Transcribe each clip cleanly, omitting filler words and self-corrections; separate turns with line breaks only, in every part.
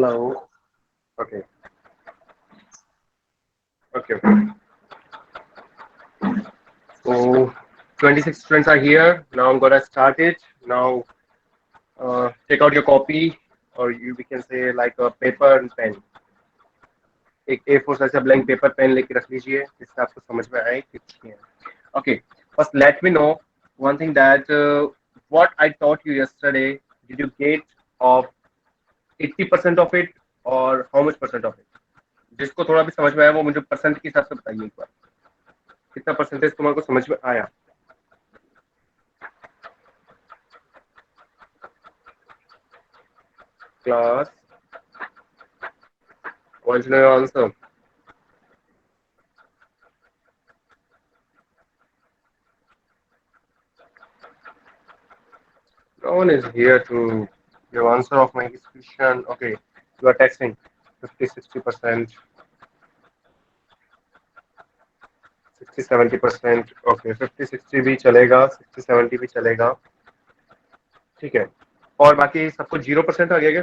Hello. Okay. Okay. So 26 students are here. Now I'm gonna start it. Now take out your copy, or we can say like a paper and pen. एक A4 size का blank paper pen लेके रख लीजिए जिससे आपको समझ में आए कि कुछ नहीं है. Okay. First, let me know one thing that what I taught you yesterday. Did you get of 80% of it or how much percent of it? जिसको थोड़ा भी समझ में आया वो मुझे परसेंट के हिसाब से बताइए एक बार. कितना परसेंटेज तुम्हारे को समझ में आया? Class, what's your answer? No one is here to give answer of my question. Okay, you are texting 50-60%, 60-70%. Okay, 50-60 भी चलेगा, 60-70 भी चलेगा. ठीक है. और बाकी सबको 0% आ गया क्या?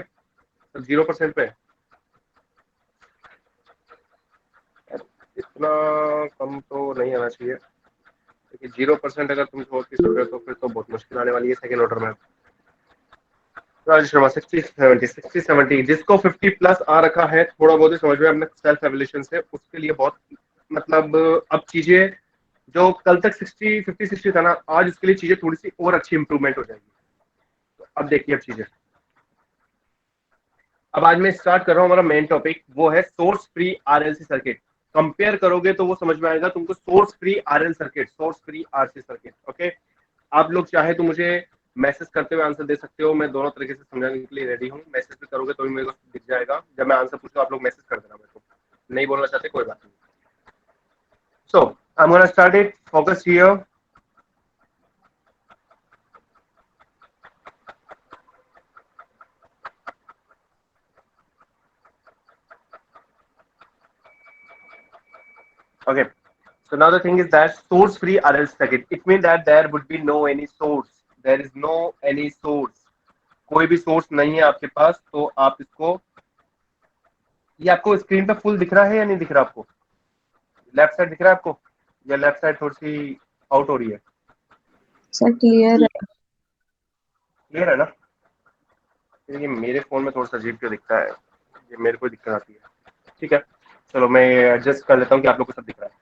सब 0% पे. इतना कम तो नहीं आना चाहिए. क्योंकि 0% अगर तुम छोड़ के चल रहे हो तो फिर तो बहुत मुश्किल आने वाली है सेकंड ऑर्डर में. राजेश शर्मा 60-70 जिसको 50 प्लस आ रखा है थोड़ा बहुत ही समझ में अपने सेल्फ एवल्यूशन से उसके लिए बहुत मतलब अब चीजें जो कल तक 50-60 था ना आज उसके लिए चीजें थोड़ी सी और अच्छी इंप्रूवमेंट हो जाएगी. तो अब देखिए अब चीजें अब आज मैं स्टार्ट कर रहा हूँ. हमारा मेन टॉपिक वो है source free RLC circuit. Compare करोगे तो वो समझ में आएगा तुमको source free RL circuit, source free RC circuit. Okay, आप लोग चाहे तो मुझे मैसेज करते हुए आंसर दे सकते हो. मैं दोनों तरीके से समझाने के लिए रेडी हूँ. मैसेज भी करोगे तो भी मेरे को दिख जाएगा. जब मैं आंसर पूछूं आप लोग मैसेज कर देना मेरे को. नहीं बोलना चाहते कोई बात नहीं. So I am gonna start it. Focus here. Okay. So now the thing is that source free RL circuit. It means that there would be no any source. There is no any source. कोई भी source नहीं है आपके पास. तो आप इसको ये आपको स्क्रीन पे फुल दिख रहा है या नहीं दिख रहा आपको? लेफ्ट साइड दिख रहा है आपको या लेफ्ट साइड थोड़ी सी आउट हो रही है?
सर क्लियर है.
क्लियर है ना? ये मेरे फोन में थोड़ा सा अजीब क्यों दिखता है. ये मेरे को दिक्कत आती है. ठीक है, चलो मैं एडजस्ट कर लेता हूँ कि आप लोग को सब दिख रहा है.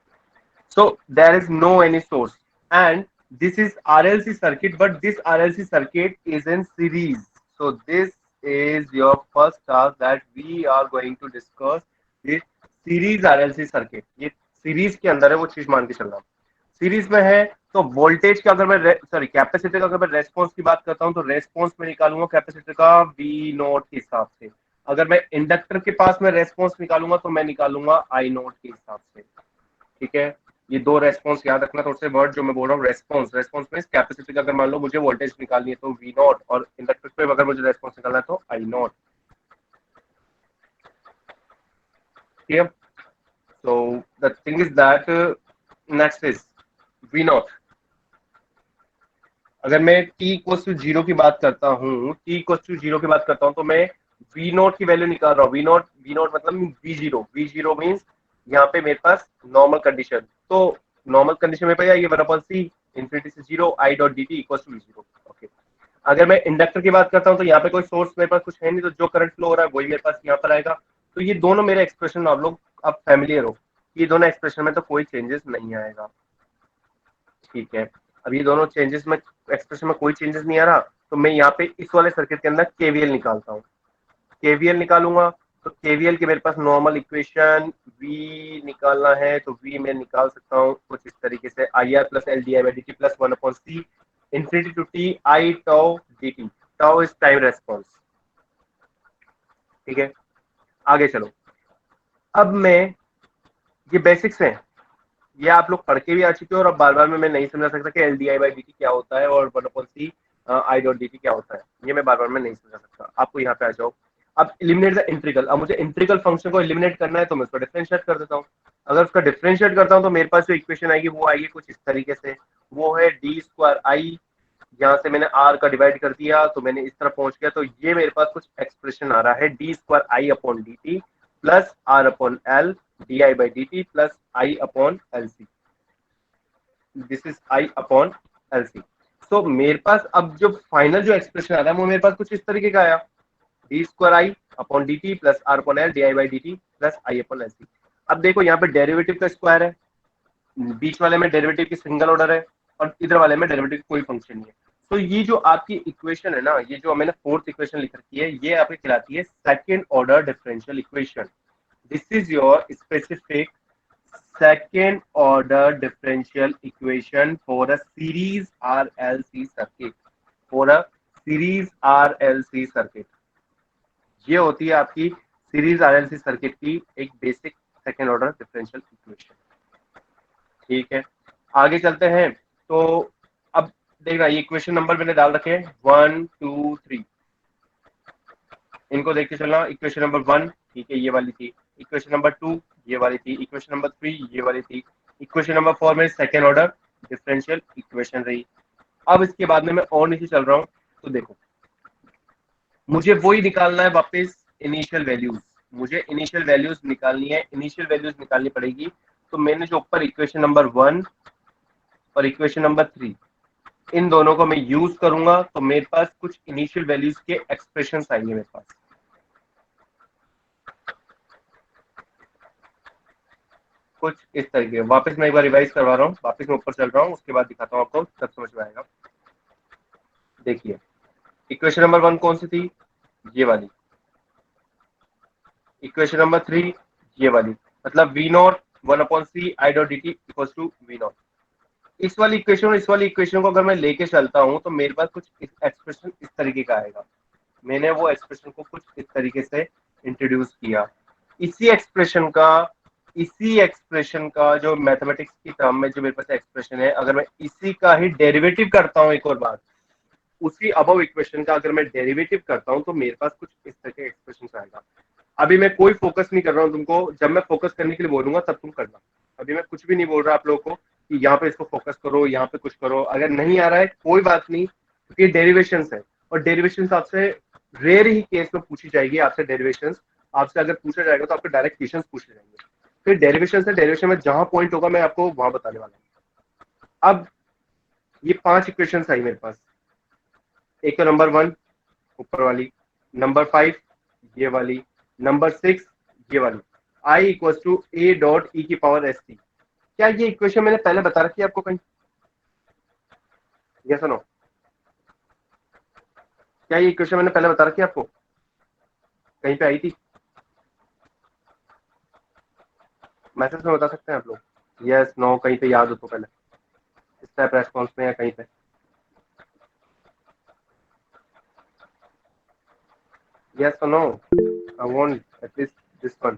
So there is no any source and this is RLC circuit, but this RLC circuit is in series. So this is your first task that we are going to discuss this series RLC circuit. ये series के अंदर है वो चीज मान के चलना. Series में है तो वोल्टेज का अगर मैं सॉरी कैपेसिटर का अगर मैं रेस्पॉन्स की बात करता हूँ तो रेस्पॉन्स में निकालूंगा कैपेसिटर का वी नोट के हिसाब से. अगर मैं इंडक्टर के पास में रेस्पॉन्स निकालूंगा तो मैं निकालूंगा आई नोट के हिसाब से. ठीक है, ये दो रेस्पॉन्स याद रखना. थोड़े से वर्ड जो मैं बोल रहा हूँ रेस्पॉन्स रेस्पॉन्स में कैपेसिटी का अगर मान लो मुझे वोल्टेज निकालनी है तो वी नॉट और इंडक्टर पे अगर मुझे रेस्पॉन्स निकालना है तो आई नॉट. ठीक है, so the thing is that next is V naught. अगर मैं t इक्वल्स टू 0 की बात करता हूँ, t इक्वल्स टू 0 की बात करता हूँ तो मैं वी नॉट की वैल्यू निकाल रहा हूँ. वी नॉट मतलब वी जीरो मीन्स यहाँ पे मेरे पास नॉर्मल कंडीशन. तो नॉर्मल कंडीशन में पाया ये 1/c इन्फिनिटी से 0 I dot D T equals to वी0. ओके, अगर मैं इंडक्टर की बात करता हूँ तो यहाँ पे कोई सोर्स मेरे पास कुछ है नहीं. तो जो करंट फ्लो हो रहा है वही मेरे पास यहाँ पर आएगा. तो ये दोनों मेरे एक्सप्रेशन आप लोग अब फैमिलियर हो. ये दोनों एक्सप्रेशन में तो कोई चेंजेस नहीं आएगा. ठीक है, अब ये दोनों चेंजेस में एक्सप्रेशन में कोई चेंजेस नहीं आ रहा तो मैं यहाँ पे इस वाले सर्किट के अंदर केवीएल निकालता हूँ. केवीएल निकालूंगा तो केवीएल के मेरे पास नॉर्मल इक्वेशन वी निकालना है तो वी मैं निकाल सकता हूँ कुछ इस तरीके से. I R plus L D I by D T plus 1/c infinity to T I tau D T. Tau is time response. ठीक है, आगे चलो. अब मैं ये बेसिक्स हैं ये आप लोग पढ़ के भी आ चुके हो और अब बार बार में मैं नहीं समझा सकता कि L D I by D T क्या होता है और 1/c I dot D T क्या होता है. ये मैं बार बार में नहीं समझा सकता. आपको यहाँ पे आ जाओ. अब एलिमिनेट द इंटीग्रल. अब मुझे इंटीग्रल फंक्शन को एलिमिनेट करना है तो मैं उसको डिफरेंशिएट कर देता हूँ. अगर उसका डिफरेंशिएट करता हूँ तो मेरे पास जो इक्वेशन आएगी वो आएगी कुछ इस तरीके से. वो है डी स्क्वायर आई यहाँ से मैंने r का डिवाइड कर दिया तो मैंने इस तरह पहुंच गया, तो ये मेरे पास कुछ एक्सप्रेशन आ रहा है D square I upon D T plus R upon L D I by D T plus I upon L C, this is I upon L C. So मेरे पास अब जो फाइनल जो एक्सप्रेशन आ रहा है वो मेरे पास कुछ इस तरीके का आया, D square I upon D T plus R upon L D I by D T plus I upon L C. अब देखो यहाँ पे डेरिवेटिव का स्क्वायर है, बीच वाले में डेरिवेटिव की सिंगल ऑर्डर है और इधर वाले में डेरिवेटिव कोई फंक्शन नहीं है। तो ये जो आपकी इक्वेशन है ना, ये जो मैंने फोर्थ इक्वेशन लिख रखी है, ये आपकी कहलाती है second order differential equation. This is your specific second order differential equation for a series RLC circuit, for a series RLC circuit। ये होती है आपकी सीरीज आरएलसी सर्किट की एक basic second order differential equation. ठीक है, आगे चलते हैं। तो अब देखना, ये इक्वेशन नंबर मैंने डाल रखे हैं 1 2 3, इनको देखते चलना। इक्वेशन नंबर 1 ठीक है ये वाली थी, इक्वेशन नंबर 2 ये वाली थी, इक्वेशन नंबर 3 ये वाली थी, इक्वेशन नंबर 4 में सेकेंड ऑर्डर डिफरेंशियल इक्वेशन रही। अब इसके बाद में मैं और नीचे चल रहा हूँ, तो देखो मुझे वही निकालना है वापस इनिशियल वैल्यूज, मुझे इनिशियल वैल्यूज निकालनी है, इनिशियल वैल्यूज निकालनी पड़ेगी। तो मैंने जो ऊपर इक्वेशन नंबर 1 और इक्वेशन नंबर 3 इन दोनों को मैं यूज करूंगा, तो मेरे पास कुछ इनिशियल वैल्यूज के एक्सप्रेशन आएंगे मेरे पास। कुछ इस तरीके, वापस मैं एक बार रिवाइज करवा रहा हूँ, वापस मैं ऊपर चल रहा हूँ, उसके बाद दिखाता हूँ आपको, तब समझ में आएगा। देखिए इक्वेशन नंबर 1 कौन सी थी, ये वाली। इक्वेशन नंबर 3 ये वाली, मतलब V naught 1/c I dot D T equal to V naught. इस वाली इक्वेशन और इस वाली इक्वेशन को अगर मैं लेके चलता हूँ तो मेरे पास कुछ एक्सप्रेशन इस तरीके का आएगा। मैंने वो एक्सप्रेशन को कुछ इस तरीके से इंट्रोड्यूस किया। इसी एक्सप्रेशन का जो मैथमेटिक्स की टर्म में जो मेरे पास एक्सप्रेशन है, अगर मैं इसी का ही डेरिवेटिव करता हूँ, एक और बात, उसी अबव इक्वेशन का अगर मैं डेरिवेटिव करता हूँ तो मेरे पास कुछ इस तरह के एक्सप्रेशन आएगा। अभी मैं कोई फोकस नहीं कर रहा हूँ तुमको, जब मैं फोकस करने के लिए बोलूंगा तब तुम करना। अभी मैं कुछ भी नहीं बोल रहा आप लोगों को कि यहाँ पे इसको फोकस करो, यहाँ पे कुछ करो। अगर नहीं आ रहा है कोई बात नहीं, क्योंकि डेरिवेशन है और डेरिवेशन आपसे रेयर ही केस में पूछी जाएगी। आपसे डेरिवेशन आपसे अगर पूछा जाएगा तो आपके डायरेक्ट क्वेश्चन पूछे जाएंगे। फिर डेरिवेशन से डेरिवेशन में जहां पॉइंट होगा मैं आपको वहां बताने वाला हूँ। अब ये 5 इक्वेशन आई मेरे पास। एक तो नंबर 1 ऊपर वाली, नंबर 5 ये वाली, नंबर 6 ये वाली, I equal to A dot E की पावर एस टी। क्या ये इक्वेशन मैंने पहले बता रखी है आपको कहीं? यस और नो? क्या ये इक्वेशन मैंने पहले बता रखी है आपको, कहीं पे आई थी? मैसेज में बता सकते हैं आप लोग, यस नो, कहीं पे याद हो तो पहले इस टाइप रेस्पॉन्स में या कहीं पे। यस और no? I want at least this one.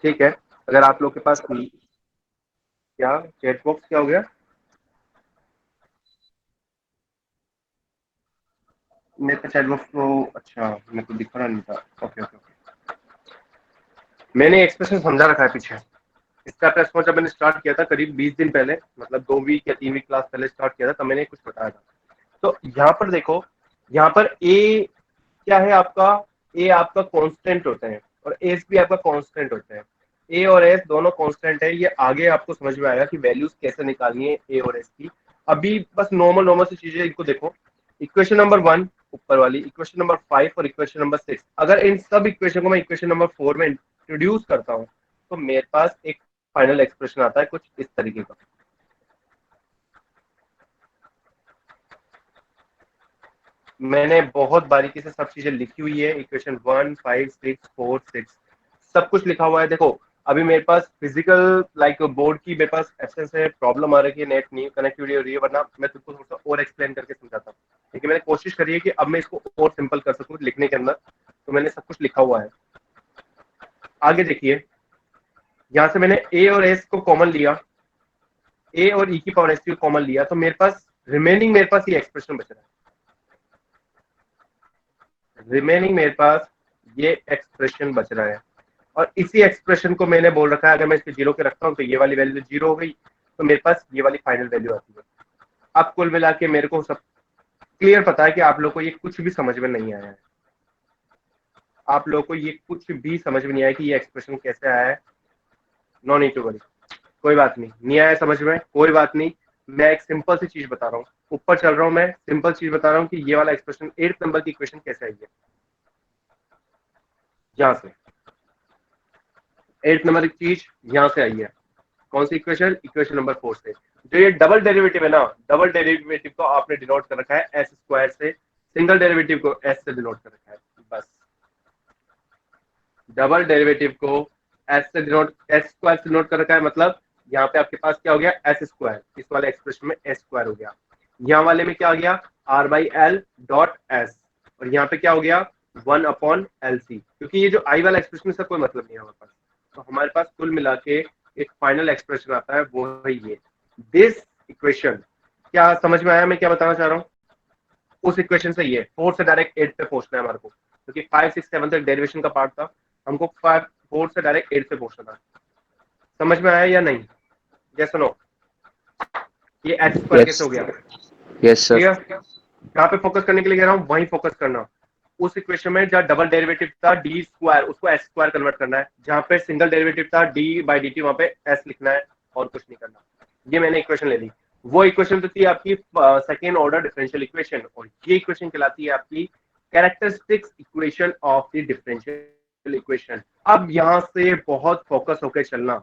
ठीक है, अगर आप लोग के पास क्या चैट बॉक्स क्या हो गया? मेरे पे चैट बॉक्स तो अच्छा मेरे को दिख रहा नहीं था। ओके ओके ओके, मैंने एक्सप्रेशन समझा रखा है पीछे। इसका रेस्पॉन्स जब मैंने स्टार्ट किया था करीब 20 दिन पहले, मतलब 2 वीक या 3 वीक क्लास पहले स्टार्ट किया था, तब मैंने कुछ बताया था। तो यहाँ पर देखो, यहाँ पर ए क्या है आपका, ए आपका कांस्टेंट होते हैं और एस भी आपका कांस्टेंट होते हैं। ए और एस दोनों कांस्टेंट है, ये आगे आपको समझ में आएगा कि वैल्यूज कैसे निकालनी है ए और एस की। अभी बस नॉर्मल नॉर्मल सी चीजें इनको देखो। इक्वेशन नंबर 1 ऊपर वाली, इक्वेशन नंबर 5 और इक्वेशन नंबर 6, अगर इन सब इक्वेशन को मैं इक्वेशन नंबर 4 में इंट्रोड्यूस करता हूँ तो मेरे पास एक फाइनल एक्सप्रेशन आता है कुछ इस तरीके का। मैंने बहुत बारीकी से सब चीजें लिखी हुई है, इक्वेशन 1 5 6 4 6 सब कुछ लिखा हुआ है। देखो अभी मेरे पास फिजिकल लाइक बोर्ड की मेरे पास एब्सेंस है, प्रॉब्लम आ रही है, नेट नहीं कनेक्टिविटी हो रही है, वरना मैं तुमको थोड़ा सा और एक्सप्लेन करके समझाता हूँ। लेकिन मैंने कोशिश करी है कि अब मैं इसको और सिंपल कर सकूँ लिखने के अंदर, तो मैंने सब कुछ लिखा हुआ है। आगे देखिए, यहाँ से मैंने ए और एस को कॉमन लिया, ए और ई की पावर एस को कॉमन लिया, तो मेरे पास रिमेनिंग मेरे पास ये एक्सप्रेशन बच रहा है। रिमेनिंग मेरे पास ये एक्सप्रेशन बच रहा है। और इसी एक्सप्रेशन को मैंने बोल रखा है अगर मैं इसके जीरो के रखता हूँ तो ये वाली वैल्यू जीरो हो गई, तो मेरे पास ये वाली फाइनल वैल्यू आती है। अब कुल मिला के मेरे को सब क्लियर पता है कि आप लोग को ये कुछ भी समझ में नहीं आया है, आप लोग को ये कुछ भी समझ में नहीं आया कि ये एक्सप्रेशन कैसे आया है। नो नीड टू वरी, कोई बात नहीं आया समझ में, कोई बात नहीं। मैं एक सिंपल सी चीज बता रहा हूँ, ऊपर चल रहा हूँ, मैं सिंपल चीज बता रहा हूँ कि ये वाला एक्सप्रेशन 8th नंबर की इक्वेशन कैसे आई है। यहाँ से 8th नंबर की चीज यहाँ से आई है। कौन सी इक्वेशन? इक्वेशन नंबर 4 से। जो ये डबल डेरिवेटिव है ना, डबल डेरिवेटिव को आपने डिनोट कर रखा है एस स्क्वायर से, सिंगल डेरिवेटिव को एस से डिनोट कर रखा है। बस डबल डेरिवेटिव को एस से डिनोट, एस स्क्वायर से डिनोट कर रखा है, मतलब यहाँ पे आपके पास क्या हो गया? S square. इस वाले एक्सप्रेशन में एस स्क्वायर हो गया। यहाँ वाले में क्या हो गया? R by L dot S. और यहाँ पे क्या हो गया? 1/LC। क्योंकि ये जो आई वाला एक्सप्रेशन इसका कोई मतलब नहीं है हमारे पास, तो हमारे पास कुल मिला के एक फाइनल एक्सप्रेशन आता है, वो है ये दिस इक्वेशन। क्या समझ में आया मैं क्या बताना चाह रहा हूँ? उस इक्वेशन से ये 4 से डायरेक्ट 8 पे पहुंचना है हमारे को, क्योंकि 5 6 7 तक डेरिवेशन का पार्ट था, हमको 4 से डायरेक्ट 8 पे पहुंचना था। समझ में आया या नहीं? Yes no? ये एच स्क्वायर कैसे
Yes,
हो गया?
yes, sir.
क्लियर? कहाँ पे फोकस करने के लिए कह रहा हूँ? वहीं फोकस करना। उस इक्वेशन में जहाँ डबल डेरिवेटिव था डी स्क्वायर, उसको एस स्क्वायर कन्वर्ट करना है। जहाँ पे सिंगल डेरिवेटिव था डी बाई डी टी, वहां पे एस लिखना है और कुछ नहीं करना। ये मैंने इक्वेशन ले ली। वो इक्वेशन तो थी आपकी सेकेंड ऑर्डर डिफरेंशियल इक्वेशन, और ये इक्वेशन कहलाती है आपकी characteristics equation of the differential equation. अब यहाँ से बहुत फोकस होकर चलना,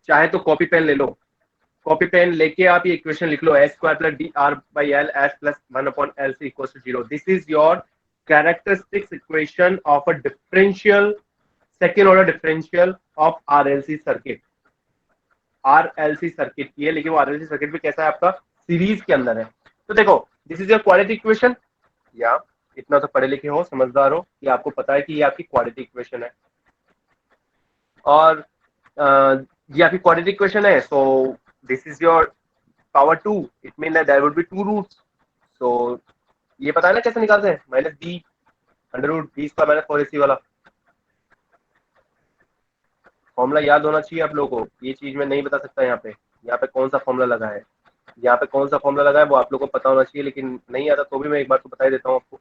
चाहे तो कॉपी पेन ले लो, कॉपी पेन लेके आप ये इक्वेशन लिख लो, S square plus D R by L S plus 1/LC equal to 0। This is your characteristics equation of a differential, second order differential of RLC circuit. RLC circuit की है, लेकिन वो RLC circuit भी कैसा है आपका? सीरीज के अंदर है। तो देखो, this is your quadratic equation. या इतना तो पढ़े लिखे हो, समझदार हो कि आपको पता है कि ये आपकी क्वाड्रेटिक इक्वेशन है, और ये आपकी क्वाड्रेटिक इक्वेशन है। So this is your power 2, it mean that there would be two roots. So ये पता है ना कैसे निकालते हैं? Minus B under root B square minus 4ac वाला फॉर्मूला याद होना चाहिए आप लोगों को। ये चीज मैं नहीं बता सकता यहाँ पे कौन सा फॉर्मूला लगा है, यहाँ पे कौन सा फॉर्मूला लगा है वो आप लोगों को पता होना चाहिए, लेकिन नहीं आता तो भी मैं एक बार तो बता ही देता हूँ आपको।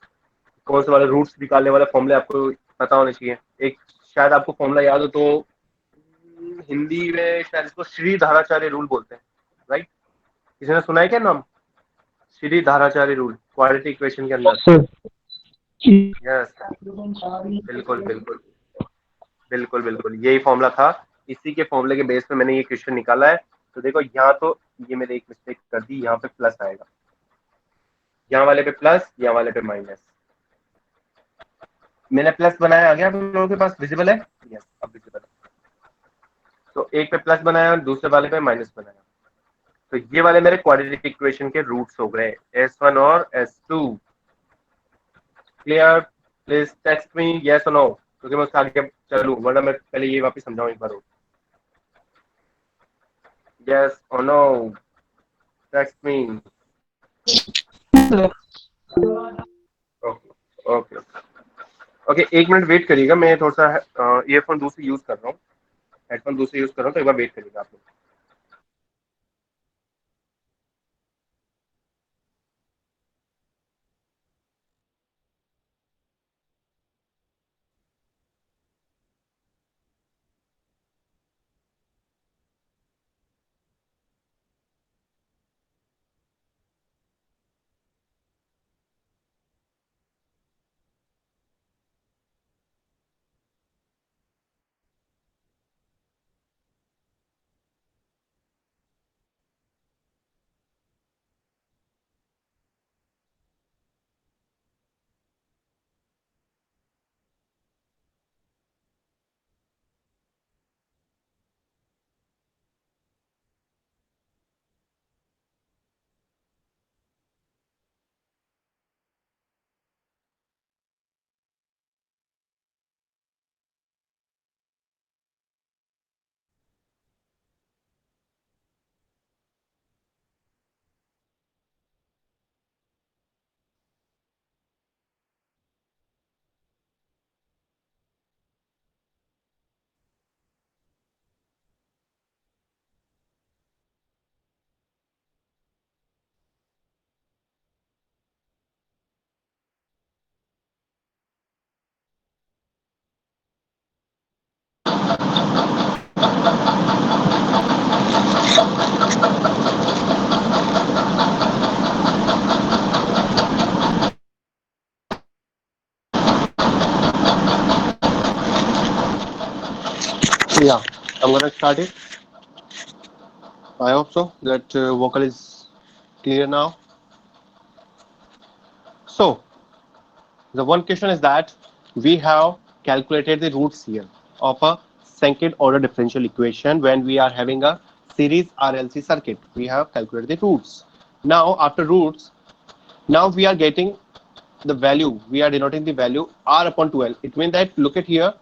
कौन से वाले रूट्स निकालने वाले फॉर्मूले आपको पता होने चाहिए। एक शायद आपको फॉर्मूला याद हो तो, हिंदी में शायद इसको श्री धाराचार्य रूल बोलते हैं, राइट? किसी ने सुना है क्या नाम? श्री धाराचार्य रूल क्वाड्रेटिक इक्वेशन के अंदर।
सर
यस, बिल्कुल बिल्कुल बिल्कुल बिल्कुल यही फॉर्मूला था। इसी के फॉर्मूले के बेस पे मैंने ये क्वेश्चन निकाला है। तो देखो यहाँ तो ये मैंने एक मिस्टेक कर दी, यहाँ पे प्लस आएगा, यहाँ वाले पे प्लस, यहाँ वाले पे माइनस। मैंने प्लस बनाया, आ गया आप लोगों के पास? विजिबल है? यस, अब विजिबल है। तो एक पे प्लस बनाया और दूसरे वाले पे माइनस बनाया। तो ये वाले मेरे क्वाड्रेटिक इक्वेशन के रूट्स हो गए, S1 और S2। Clear? Please text me yes और नो, क्योंकि मैं उसके आगे चलूँ, वरना मैं पहले ये वापस समझाऊँ एक बार। यस और no, text me. Okay okay okay, एक मिनट वेट करिएगा, मैं थोड़ा सा ईयरफोन दूसरी यूज कर रहा हूँ, हेडफोन दूसरी यूज कर रहा हूँ, तो एक बार वेट करिएगा आप लोग। I'm gonna start it. I hope so that vocal is clear now. So the one question is that we have calculated the roots here of a second order differential equation when we are having a series RLC circuit. We have calculated the roots. Now after roots, now we are getting the value. We are denoting the value R upon 12. It means that look at here.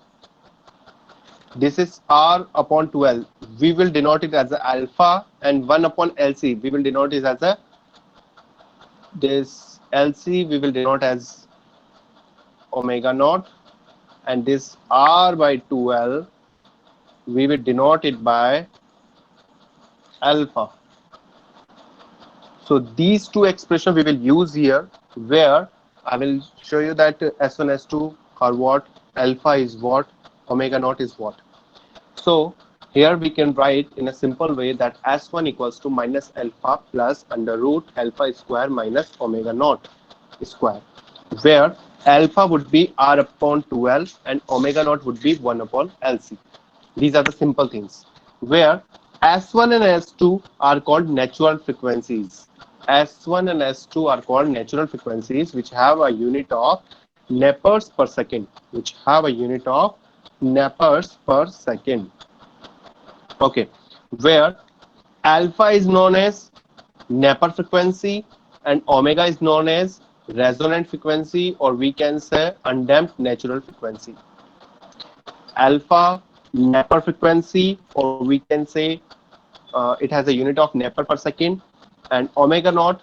This is R upon 12. We will denote it as a alpha, and 1 upon LC. We will denote it as a this LC. We will denote as omega naught, and this R by 12 we will denote it by alpha. So these two expressions we will use here, where I will show you that S1 S2 are what, alpha is what, omega naught is what. So here we can write in a simple way that S1 equals to minus alpha plus under root alpha square minus omega naught square, where alpha would be R upon 12 and omega naught would be 1 upon LC. These are the simple things, where S1 and S2 are called natural frequencies. S1 and S2 are called natural frequencies which have a unit of Nepers per second, Okay, where alpha is known as Neper frequency and omega is known as resonant frequency, or we can say undamped natural frequency. Alpha Neper frequency, or we can say it has a unit of Neper per second, and omega naught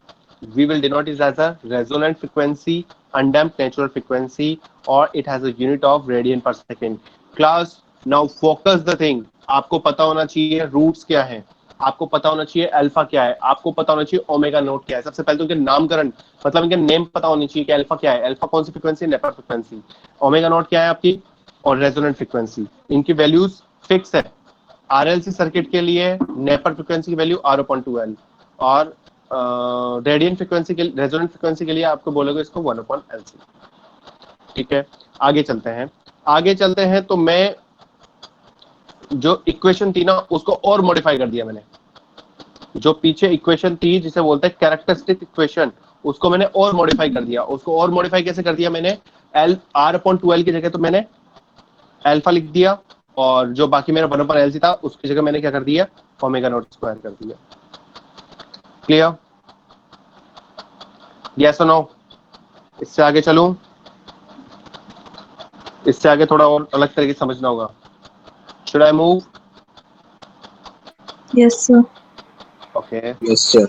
we will denote it as a resonant frequency, undamped natural frequency, or it has a unit of radian per second. Class, now focus the thing. आपको पता होना चाहिए roots क्या है, आपको पता होना चाहिए अल्फा क्या है, आपको पता होना चाहिए ओमेगा नोट क्या है. सबसे पहले तो इनके नामकरण, मतलब इनके नेम पता होनी चाहिए कि अल्फा क्या है, अल्फा कौन सी फ्रीक्वेंसी, नेपर फ्रीक्वेंसी, ओमेगा नोट क्या है आपकी, और रेजोनेंट फ्रीक्वेंसी. इनकी वैल्यूज फिक्स है. आरएलसी सर्किट के लिए नेपर फ्रीक्वेंसी की वैल्यू R upon 12 और रेडियन फ्रीक्वेंसी के, रेजोनेंट फ्रीक्वेंसी के लिए आपको बोलोगे इसको 1 upon LC. ठीक है, आगे चलते हैं. तो मैं जो इक्वेशन थी ना उसको और मॉडिफाई कर दिया मैंने. जो पीछे इक्वेशन थी जिसे बोलते हैं कैरेक्टरिस्टिक इक्वेशन, उसको मैंने और मॉडिफाई कर दिया. उसको और मॉडिफाई कैसे कर दिया मैंने, R upon 12 की जगह तो मैंने अल्फा लिख दिया, और जो बाकी मेरा 1 upon LC था उसकी जगह मैंने क्या कर दिया, ओमेगा नॉट स्क्वायर कर दिया. क्लियर? यस और नो? इससे आगे चलूं, इससे आगे थोड़ा और अलग तरीके से समझना होगा. Should I move?
Yes, sir.
Okay.
Yes, sir.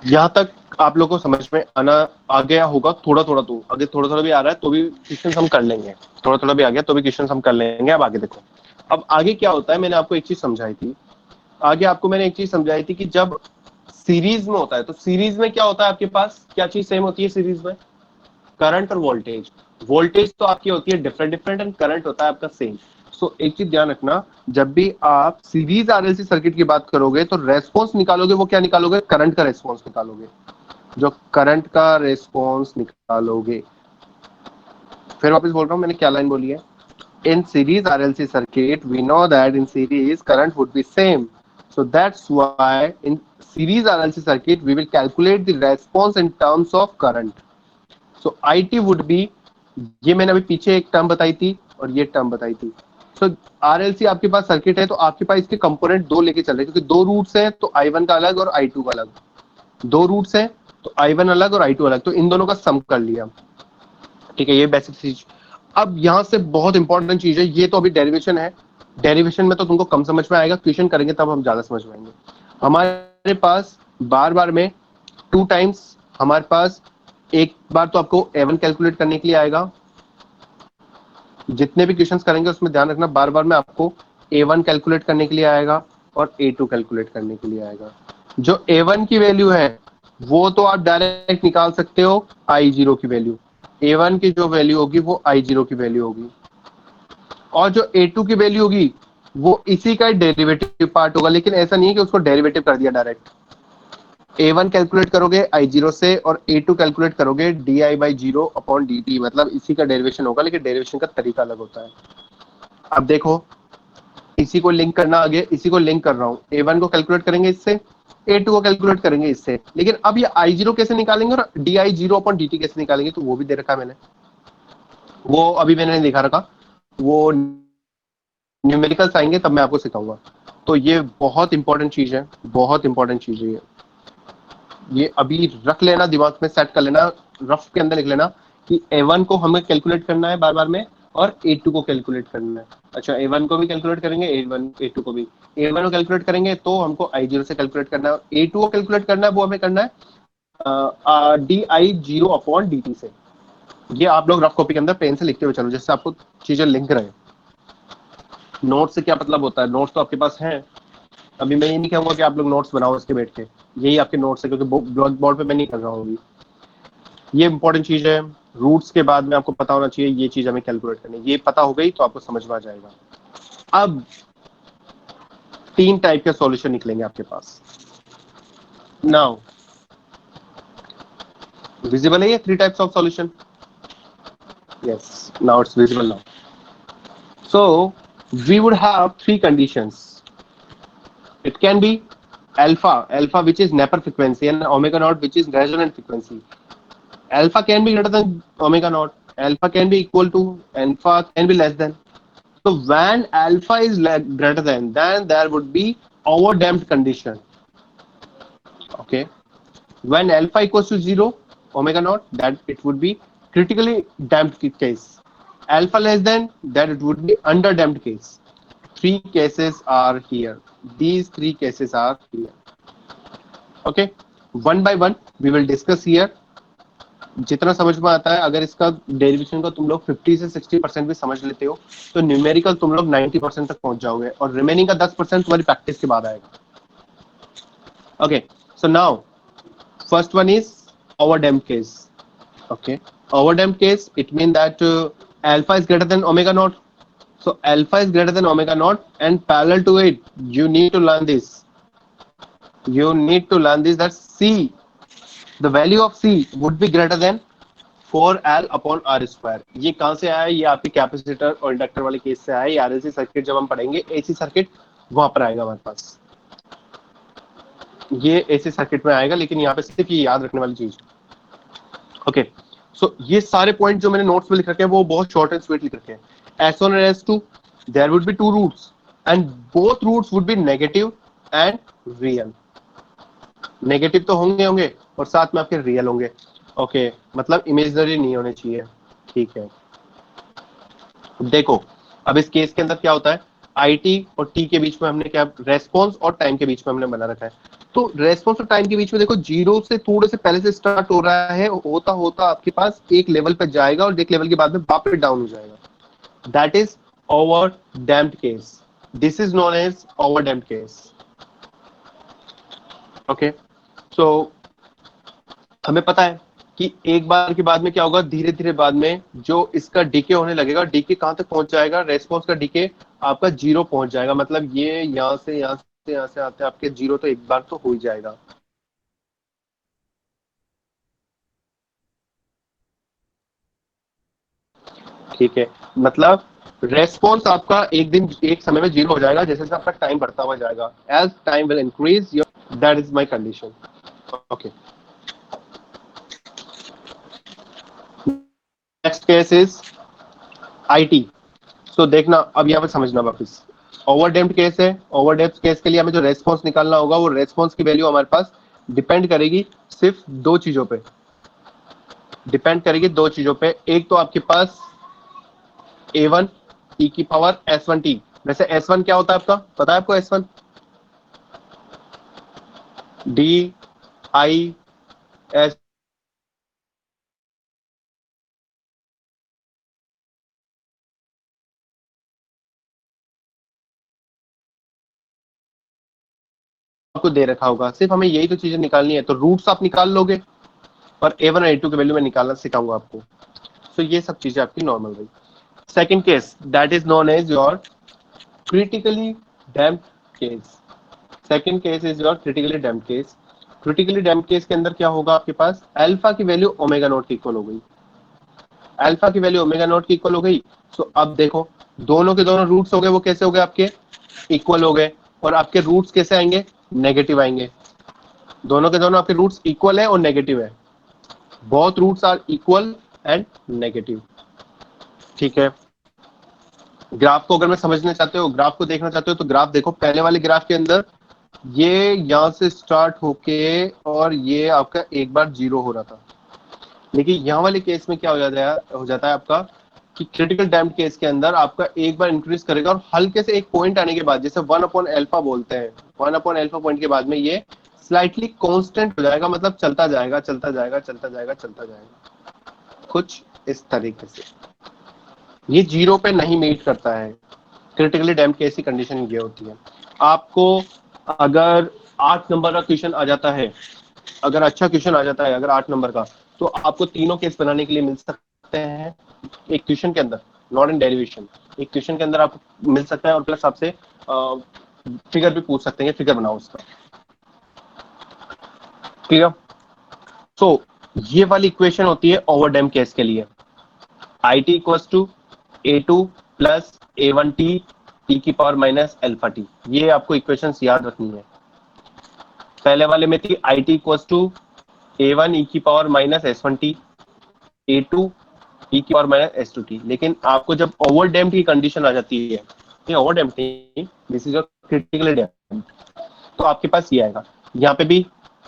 यहाँ तक आप लोगों को समझ में आना आ गया होगा. थोड़ा थोड़ा तो आगे थोड़ा भी आ रहा है तो भी क्वेश्चन हम कर लेंगे. थोड़ा भी आ गया तो भी क्वेश्चन हम कर लेंगे. अब आगे देखो, अब आगे क्या होता है. मैंने आपको एक चीज समझाई थी कि जब सीरीज में होता है तो सीरीज में क्या होता है आपके पास, क्या चीज सेम होती है सीरीज में, करंट और वोल्टेज. वोल्टेज तो आपकी होती है डिफरेंट एंड करंट होता है आपका सेम. सो एक चीज ध्यान रखना, जब भी आप सीरीज आरएलसी सर्किट की बात करोगे तो रेस्पॉन्स निकालोगे, वो क्या निकालोगे, करंट का रेस्पॉन्स निकालोगे. जो करंट का रेस्पॉन्स निकालोगे, फिर वापस बोल रहा हूं मैंने क्या लाइन बोली है. In series RLC circuit we know that in series current would be same. So that's why in series RLC circuit we will calculate the response in terms of current. So IT would be, ये मैंने अभी पीछे एक term बताई थी और ये term बताई थी. So RLC आपके पास सर्किट है तो आपके पास इसके कंपोनेंट दो लेके चल रहे हैं, क्योंकि दो रूट्स हैं तो I1 का अलग और I2 का अलग. दो रूट्स हैं तो I1 अलग और I2 अलग, तो इन दोनों का सम कर लिया. ठीक है, ये बेसिक चीज. अब यहाँ से बहुत इंपॉर्टेंट चीज है, ये तो अभी डेरिवेशन है. डेरिवेशन में तो तुमको कम समझ में आएगा, क्वेश्चन करेंगे तब हम ज्यादा समझ में आएंगे. हमारे पास बार में 2 टाइम्स, हमारे पास एक बार तो आपको A1 कैलकुलेट करने के लिए आएगा. जितने भी क्वेश्चंस करेंगे उसमें ध्यान रखना, बार में आपको A1 कैलकुलेट करने के लिए आएगा और A2 कैलकुलेट करने के लिए आएगा. जो A1 की वैल्यू है वो तो आप डायरेक्ट निकाल सकते हो I0 की वैल्यू. A1 की जो वैल्यू होगी वो I0 की वैल्यू होगी, और जो A2 की वैल्यू होगी वो इसी का डेरिवेटिव पार्ट होगा. लेकिन ऐसा नहीं है कि उसको डेरिवेटिव कर दिया डायरेक्ट. A1 कैलकुलेट करोगे I0 से और A2 कैलकुलेट करोगे di/0 अपॉन dt, मतलब इसी का डेरिवेशन होगा, लेकिन डेरिवेशन का तरीका अलग होता है. अब देखो, इसी को लिंक करना, आगे इसी को लिंक कर रहा हूँ, A1 को कैलकुलेट करेंगे इससे, A2 को कैलकुलेट करेंगे इससे, लेकिन अब ये I0 कैसे निकालेंगे और di0/dt कैसे निकालेंगे, तो वो भी दे रखा है मैंने, वो अभी मैंने नहीं दिखा रखा, वो न्यूमेरिकल्स आएंगे तब मैं आपको सिखाऊंगा। तो ये बहुत इंपॉर्टेंट चीज है, बहुत इंपॉर्टेंट चीज है ये अभी रख लेना, दिमाग में सेट कर लेना, रफ के अंदर लिख लेना कि A1 को हमें कैलकुलेट करना है बार बार में और A2 को कैलकुलेट करना है। अच्छा, A1 को भी कैलकुलेट करेंगे, A2 को भी, A1 को कैलकुलेट करेंगे तो हमको I0 से कैलकुलेट करना है, A2 को कैलकुलेट करना है, वो हमें करना है di0/dt से। ये आप लोग रफ कॉपी के अंदर पेन से लिखते हुए चलो, जिससे आपको चीजें लिंक रहे। नोट से क्या मतलब होता है, नोट्स तो आपके पास हैं, अभी मैं ये नहीं कहूंगा कि आप लोग नोट्स बनाओ इसके बैठ के, यही आपके नोट्स है, क्योंकि ब्लैक बोर्ड पे मैं नहीं कर रहा हूँ अभी। ये इंपॉर्टेंट चीज है, रूट्स के बाद में आपको पता होना चाहिए ये चीज हमें कैलकुलेट करनी है, ये पता हो गई तो आपको समझ में आ जाएगा। अब 3 टाइप के सॉल्यूशन निकलेंगे आपके पास। नाउ विजिबल है ये 3 types of solution? Yes, now it's visible now. So we would have 3 conditions. It can be alpha which is Napier frequency, and omega naught which is resonant frequency. Alpha can be greater than omega naught, alpha can be equal to, alpha can be less than. So when alpha is greater than, then there would be overdamped condition. Okay, when alpha equals to 0 omega naught, that it would be critically damped case. Alpha less than, that it would be underdamped case. 3 cases are here, these 3 cases are here. Okay, one by one we will discuss here. जितना समझ में आता है, अगर इसका derivation का तुम लोग 50 से 60% भी समझ लेते हो तो न्यूमेरिकल तुम लोग 90% तक पहुंच जाओगे, और रिमेनिंग का 10% तुम्हारी प्रैक्टिस के बाद आएगा। Okay, so now first one is overdamped case. Okay, overdamped case, it mean that alpha is greater than omega naught. So alpha is greater than omega naught, and parallel to it you need to learn this, that C, the value of C would be greater than 4L/R square. ये कहां से आया? ये आपके capacitor और inductor वाले case से आया। ये RLC सर्किट जब हम पढ़ेंगे, AC सर्किट वहां पर आएगा हमारे पास, ये AC सर्किट में आएगा, लेकिन यहाँ पे सिर्फ ये याद रखने वाली चीज। ओके, सो ये सारे पॉइंट जो मैंने नोट्स में लिख रखे हैं वो बहुत शॉर्ट एंड स्वीट लिख रखे हैं। S1 और S2, there would be 2 roots and both roots would be negative and real. Negative तो होंगे और साथ में आपके रियल होंगे। ओके, मतलब इमेजिनरी नहीं होने चाहिए। ठीक है, देखो अब इस केस के अंदर क्या होता है, IT और T के बीच में हमने क्या, रेस्पॉन्स और टाइम के बीच में हमने बना रखा है। तो रेस्पॉन्स और टाइम के बीच में देखो, 0 से थोड़े से पहले से स्टार्ट हो रहा है, होता होता आपके पास एक लेवल पे जाएगा और एक लेवल के बाद में वापस डाउन हो जाएगा। That is overdamped case, this is known as overdamped case. Okay, so हमें पता है कि एक बार के बाद में क्या होगा, धीरे धीरे बाद में जो इसका डीके होने लगेगा, डीके कहां तक पहुंच जाएगा, रेस्पॉन्स का डीके आपका 0 पहुंच जाएगा। मतलब ये यहाँ से आते आपके 0 तो एक बार तो हो ही जाएगा। ठीक है, मतलब रेस्पॉन्स आपका एक समय में 0 हो जाएगा, जैसे जैसे आपका टाइम बढ़ता हुआ जाएगा। As time will increase your, that is my condition. Okay, next case is IT। So देखना, अब यहाँ पे समझना वापस, ओवरडैम्प्ड केस है। ओवरडैम्प्ड केस के लिए हमें जो रेस्पॉन्स निकालना होगा, वो रेस्पॉन्स की वैल्यू हमारे पास डिपेंड करेगी सिर्फ 2 चीजों पे, डिपेंड करेगी 2 चीजों पे। एक तो आपके पास A1 e की पावर S1t। वैसे S1 क्या होता है आपका, पता है आपको? S1 DIS आपको दे रखा होगा, सिर्फ हमें यही तो चीजें निकालनी है। तो रूट्स आप निकाल लोगे और A1 और A2 की वैल्यू मैं निकालना सिखाऊंगा आपको। तो ये सब चीजें आपकी नॉर्मल रही। Second case, that is known as your critically damped case. Second case is your critically damped case. Critically damped case के अंदर क्या होगा, आपके पास अल्फा की वैल्यू ओमेगा नॉट की इक्वल हो गई। अल्फा की वैल्यू ओमेगा नॉट की इक्वल हो गई। सो अब देखो, दोनों के दोनों रूट्स हो गए, वो कैसे हो गए आपके, इक्वल हो गए और आपके रूट्स कैसे आएंगे, नेगेटिव आएंगे। दोनों के दोनों आपके रूट्स इक्वल है और नेगेटिव है, both roots are equal and negative. ठीक है, ग्राफ को अगर मैं समझना चाहते हो, ग्राफ को देखना चाहते हो तो ग्राफ देखो, पहले वाले ग्राफ के अंदर ये यहां से स्टार्ट होके और ये आपका एक बार 0 हो रहा था, लेकिन यहाँ वाले केस में क्या हो जाता है आपका कि क्रिटिकल डैम्प्ड केस के अंदर आपका एक बार इंक्रीज करेगा और हल्के से एक पॉइंट आने के बाद, जैसे 1/अल्फा बोलते हैं, 1/अल्फा पॉइंट के बाद में ये स्लाइटली कांस्टेंट हो जाएगा, मतलब चलता जाएगा चलता जाएगा चलता जाएगा चलता जाएगा, कुछ इस तरीके से। ये 0 पे नहीं मीट करता है। क्रिटिकली डैम्प्ड केस की कंडीशन ये होती है। आपको अगर 8 नंबर का क्वेश्चन आ जाता है, अगर अच्छा क्वेश्चन आ जाता है अगर 8 नंबर का, तो आपको तीनों केस बनाने के लिए मिल सकते हैं एक क्वेश्चन के अंदर, नॉट इन डेरिवेशन। एक क्वेश्चन के अंदर आपको मिल सकता है और प्लस आपसे फिगर भी पूछ सकते हैं, फिगर बनाओ उसका। क्लियर? सो ये वाली इक्वेशन होती है ओवरडैम्प्ड केस के लिए, IT equals to A2 plus A1T e की पावर माइनस अल्फा टी। ये आपको इक्वेशंस याद रखनी है। पहले वाले में थी IT equals to A1 e की power minus S1T, A2 e की पावर माइनस S2T। लेकिन आपको जब ओवरडैम्प्ड की कंडीशन आ जाती है, ये ओवरडैम्प्ड नहीं, दिस इज क्रिटिकली डैम्प्ड, तो आपके पास ये आएगा। यहाँ पे भी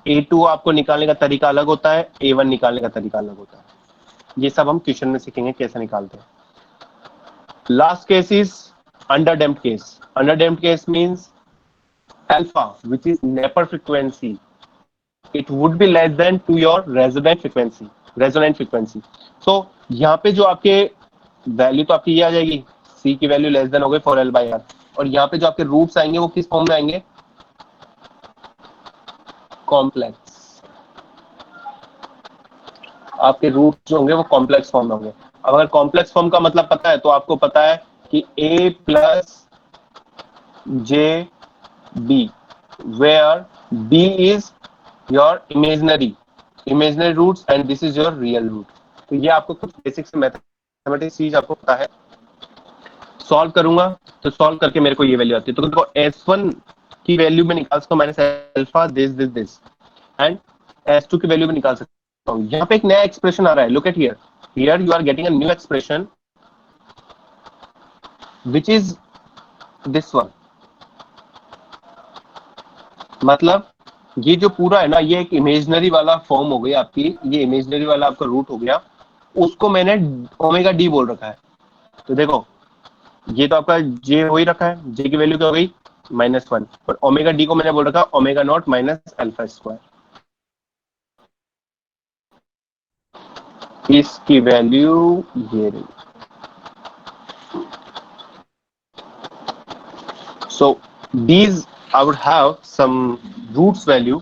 A2 आपको निकालने का तरीका अलग होता है, A1 निकालने का तरीका अलग होता है। ये सब हम क्वेश्चन में सीखेंगे कैसे निकालते हैं। Last case is underdamped case. Underdamped case means alpha, which is Napier frequency, it would be less than to your resonant frequency. So यहाँ पे जो आपके वैल्यू तो आपकी ये आ जाएगी, C की वैल्यू लेस देन हो गई फॉर L बाई R, और यहाँ पे जो आपके रूट्स आएंगे वो किस फॉर्म में आएंगे, कॉम्प्लेक्स। आपके रूट जो होंगे वो कॉम्प्लेक्स फॉर्म में होंगे। अब अगर कॉम्प्लेक्स फॉर्म का मतलब पता है तो आपको पता है कि A plus J B, where B is your imaginary roots and this is your real root। तो ये आपको कुछ बेसिक से मैथमेटिक्स चीज आपको पता है। सॉल्व करूंगा तो सॉल्व करके मेरे को ये वैल्यू आती है, तो देखो S1 की वैल्यू में निकाल सकता हूँ minus alpha this and S2 की वैल्यू में निकाल सकता हूँ। यहाँ पे एक नया एक्सप्रेशन आ रहा है, look at here you are getting a new expression which is this one. मतलब ये जो पूरा है ना, ये एक इमेजिनरी वाला फॉर्म हो गई आपकी, ये इमेजिनरी वाला आपका रूट हो गया, उसको मैंने ओमेगा डी बोल रखा है। तो देखो ये तो आपका जे हो ही रखा है, जे की वैल्यू क्या हो गई -1, और ओमेगा डी को मैंने बोल रखा omega naught minus alpha square. इसकी वैल्यू ये रही। So these I would have some roots value.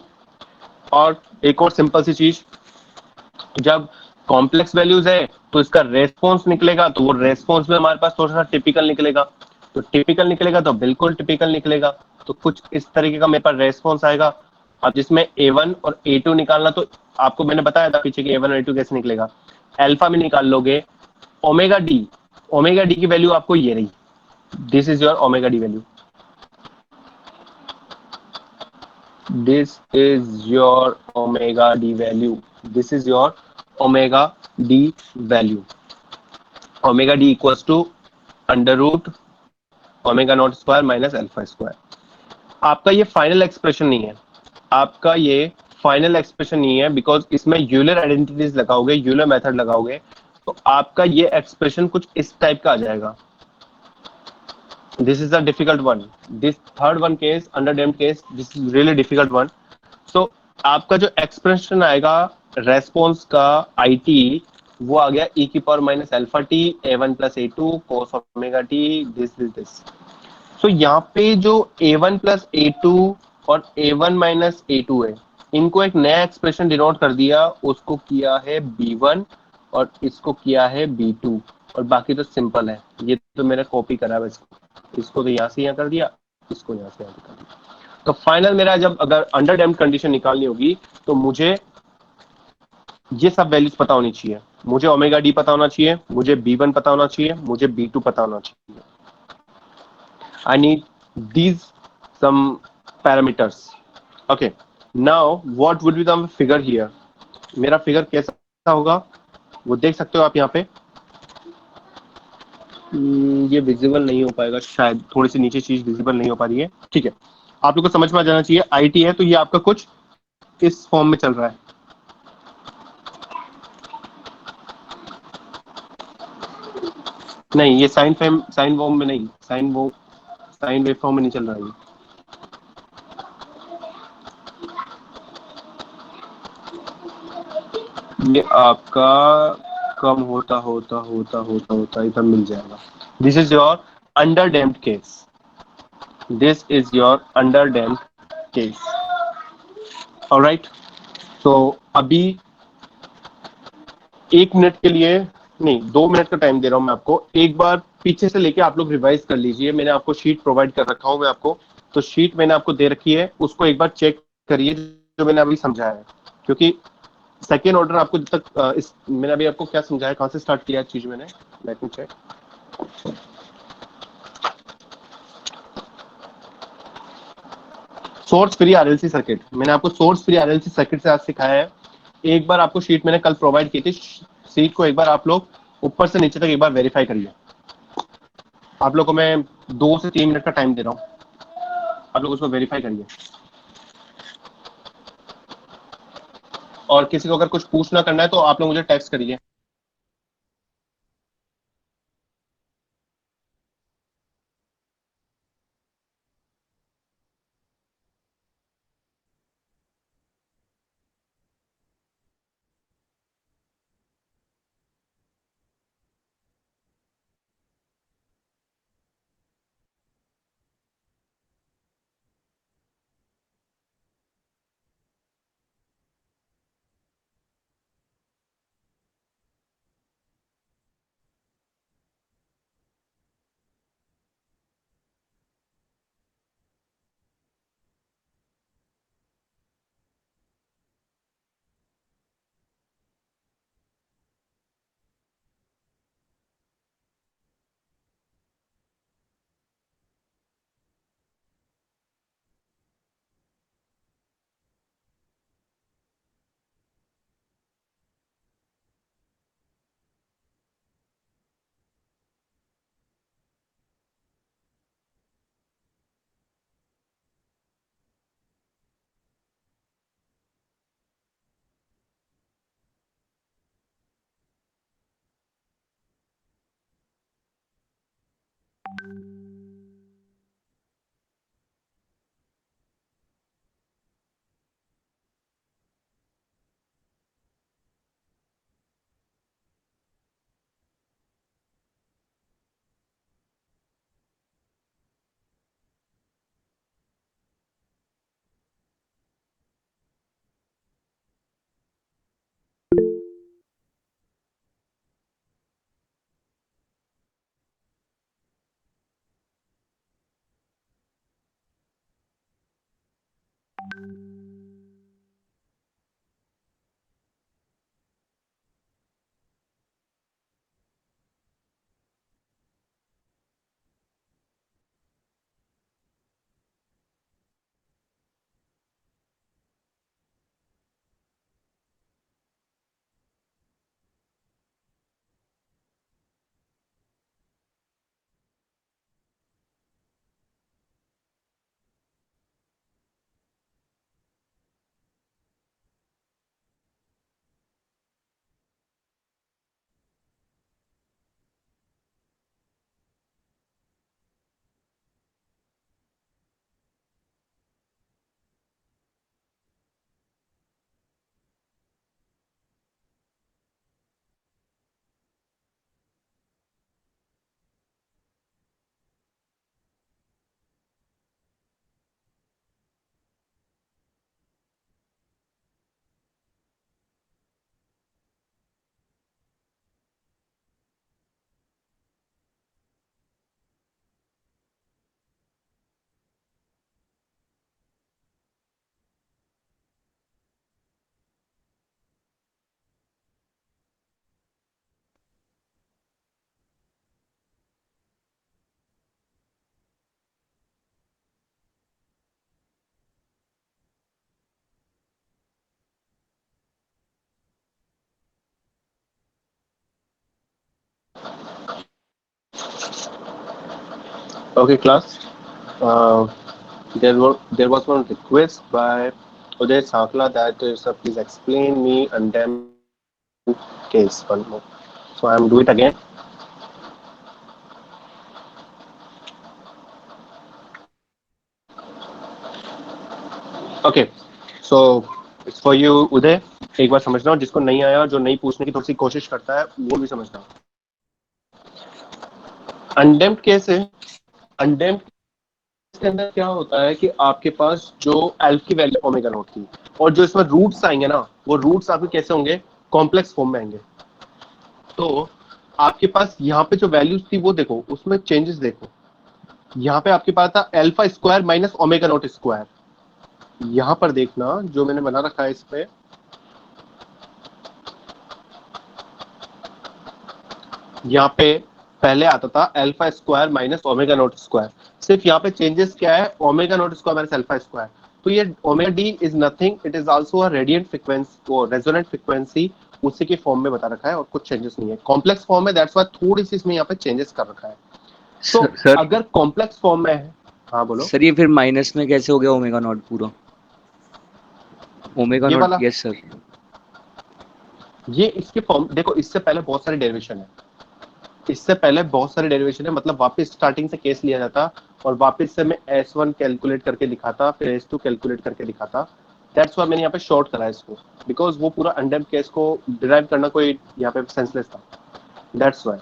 और एक और सिंपल सी चीज, जब कॉम्प्लेक्स वैल्यूज है तो इसका रेस्पॉन्स निकलेगा, तो वो रेस्पॉन्स में हमारे पास थोड़ा सा टिपिकल निकलेगा, तो टिपिकल निकलेगा तो बिल्कुल टिपिकल निकलेगा, तो कुछ इस तरीके का मेरे पास रेस्पॉन्स आएगा। अब जिसमें A1 और A2 निकालना, तो आपको मैंने बताया था पीछे कि A1 और A2 कैसे निकलेगा, अल्फा में निकाल लोगे। ओमेगा डी की वैल्यू आपको ये रही, this is your omega D value, this is your omega d value, this is your omega d value, omega d equals to under root omega not square minus alpha square. आपका ये final expression नहीं है, आपका ये final expression नहीं है, because इसमें Euler identities लगाओगे, यूलर मेथड लगाओगे, तो आपका ये एक्सप्रेशन कुछ इस टाइप का आ जाएगा। This is a difficult one. This third one case, underdamped case, this is really difficult one. So आपका जो एक्सप्रेशन आएगा रेस्पॉन्स का IT, वो आ गया e की power minus alpha T A1 plus A2 cos omega T this. So यहाँ पे जो A1 प्लस A2 और A1 माइनस A2 है, इनको एक नया एक्सप्रेशन डिनोट कर दिया, उसको किया है B1 और इसको किया है B2, और बाकी तो सिंपल है। ये तो मैंने कॉपी करा है, इसको तो यहाँ से यहाँ कर दिया, इसको यहाँ से यहाँ कर दिया। तो फाइनल मेरा जब अगर अंडरडैम्प्ड कंडीशन निकालनी होगी तो मुझे ये सब वैल्यूज पता होनी चाहिए, मुझे ओमेगा डी पता होना चाहिए, मुझे B1 पता होना चाहिए, मुझे B2 पता होना चाहिए। I need these some parameters. Okay, now what would be the figure here? मेरा फिगर कैसा होगा वो देख सकते हो आप यहाँ पे. ये विजिबल नहीं हो पाएगा शायद, थोड़ी सी नीचे चीज विजिबल नहीं हो पा रही है. ठीक है, आप लोग को समझ में आ जाना चाहिए. आईटी है तो ये आपका कुछ इस फॉर्म में चल रहा है. नहीं, ये साइन फॉर्म में नहीं, साइन वेव फॉर्म में नहीं चल रहा है. ये आपका कम होता होता होता होता होता इधर मिल जाएगा. This is your under damped case. This is your under damped case. Alright, तो अभी 1 मिनट के लिए नहीं, 2 मिनट का टाइम दे रहा हूं मैं आपको. एक बार पीछे से लेके आप लोग रिवाइज कर लीजिए. मैंने आपको शीट प्रोवाइड कर रखा हूं मैं आपको, तो शीट मैंने आपको दे रखी है, उसको एक बार चेक करिए जो मैंने अभी समझाया है. क्योंकि सेकेंड ऑर्डर आपको जब तक इस मैंने अभी आपको क्या समझाया, कहां से स्टार्ट किया चीज मैंने, let me check. Source free RLC circuit, मैंने आपको सोर्स फ्री आरएलसी सर्किट से आज सिखाया है. एक बार आपको शीट मैंने कल प्रोवाइड की थी. शीट को एक बार आप लोग ऊपर से नीचे तक एक बार वेरीफाई करिए. आप लोग को मैं 2 से 3 मिनट का टाइम दे रहा हूँ, आप लोग उसको वेरीफाई करिए. और किसी को अगर कुछ पूछना करना है तो आप लोग मुझे टेक्स्ट करिए. Okay, class. There was one request by Uday Sakla that sir, please explain me undamped case one more. So I'm do it again. Okay, so it's for you उदय. एक बार समझना, जिसको नहीं आया, जो नहीं पूछने की थोड़ी सी कोशिश करता है, वो भी समझना. अनडेम्प्ड केस है. अनडेम्प्ड के अंदर क्या होता है कि आपके पास जो एल्फ की वैल्यू ओमेगा नॉट थी और जो इसमें रूट्स आएंगे ना, वो रूट्स आपके कैसे होंगे, कॉम्प्लेक्स फॉर्म में आएंगे. तो आपके पास यहाँ पे जो वैल्यूज थी वो देखो, उसमें चेंजेस देखो. यहाँ पे आपके पास था alpha square minus omega naught square. यहाँ पर देखना जो मैंने बना रखा है इसमें, यहाँ पे पहले आता था alpha square minus omega naught square. सिर्फ यहाँ पे चेंजेस क्या है, omega naught square minus alpha square. तो ये omega D is nothing, it is also a radiant frequency और रेजोनेंट फ्रीक्वेंसी, उसी के फॉर्म में बता रखा है और कुछ चेंजेस नहीं है. कॉम्प्लेक्स फॉर्म में, दैट्स व्हाई थोड़ी सी इसमें यहाँ पे चेंजेस कर रखा है. तो
सर
अगर कॉम्प्लेक्स फॉर्म में है, हाँ बोलो.
सर ये फिर माइनस में कैसे हो गया ओमेगा नॉट पूरा? ओमेगा
ये
नॉट,
वाला,
यस सर.
ये इसके फॉर्म देखो, इससे पहले बहुत सारे डेरिवेशन है. इससे पहले बहुत सारे डेरिवेशन है, मतलब वापस स्टार्टिंग से केस लिया जाता और वापस से मैं S1 कैलकुलेट करके दिखाता, फिर S2 कैलकुलेट करके दिखाता. दैट्स व्हाई मैंने यहाँ पे शॉर्ट करा है इसको, बिकॉज वो पूरा अनडैम्प्ड केस को डिराइव करना कोई यहाँ पे सेंसलेस था. दैट्स व्हाई,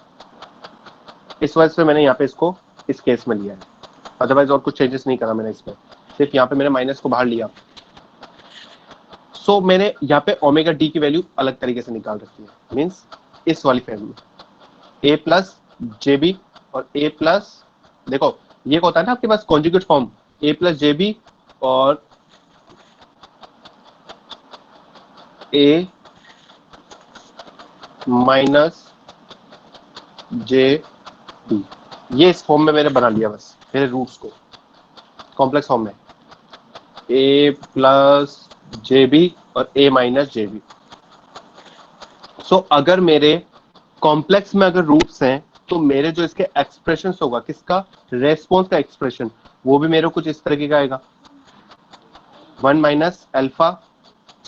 इस वजह से मैंने यहाँ पे इसको इस केस में लिया है. अदरवाइज और कुछ चेंजेस नहीं करा मैंने इसमें, सिर्फ यहाँ पे मैंने माइनस को बाहर लिया. सो मैंने यहाँ पे ओमेगा डी की वैल्यू अलग तरीके से निकाल रखी है, मीन्स इस वाली फैमिली ए प्लस जे बी और ए प्लस, देखो ये होता है ना आपके पास कॉन्जुगेट फॉर्म, ए प्लस जे बी और ए माइनस जे बी. ये इस फॉर्म में मैंने बना लिया बस मेरे रूट्स को कॉम्प्लेक्स फॉर्म में, ए प्लस जे बी और ए माइनस जे बी. सो अगर मेरे कॉम्प्लेक्स में अगर रूट्स हैं तो मेरे जो इसके एक्सप्रेशन होगा, किसका, रेस्पॉन्स का एक्सप्रेशन, वो भी मेरे कुछ इस तरीके का आएगा. One minus alpha,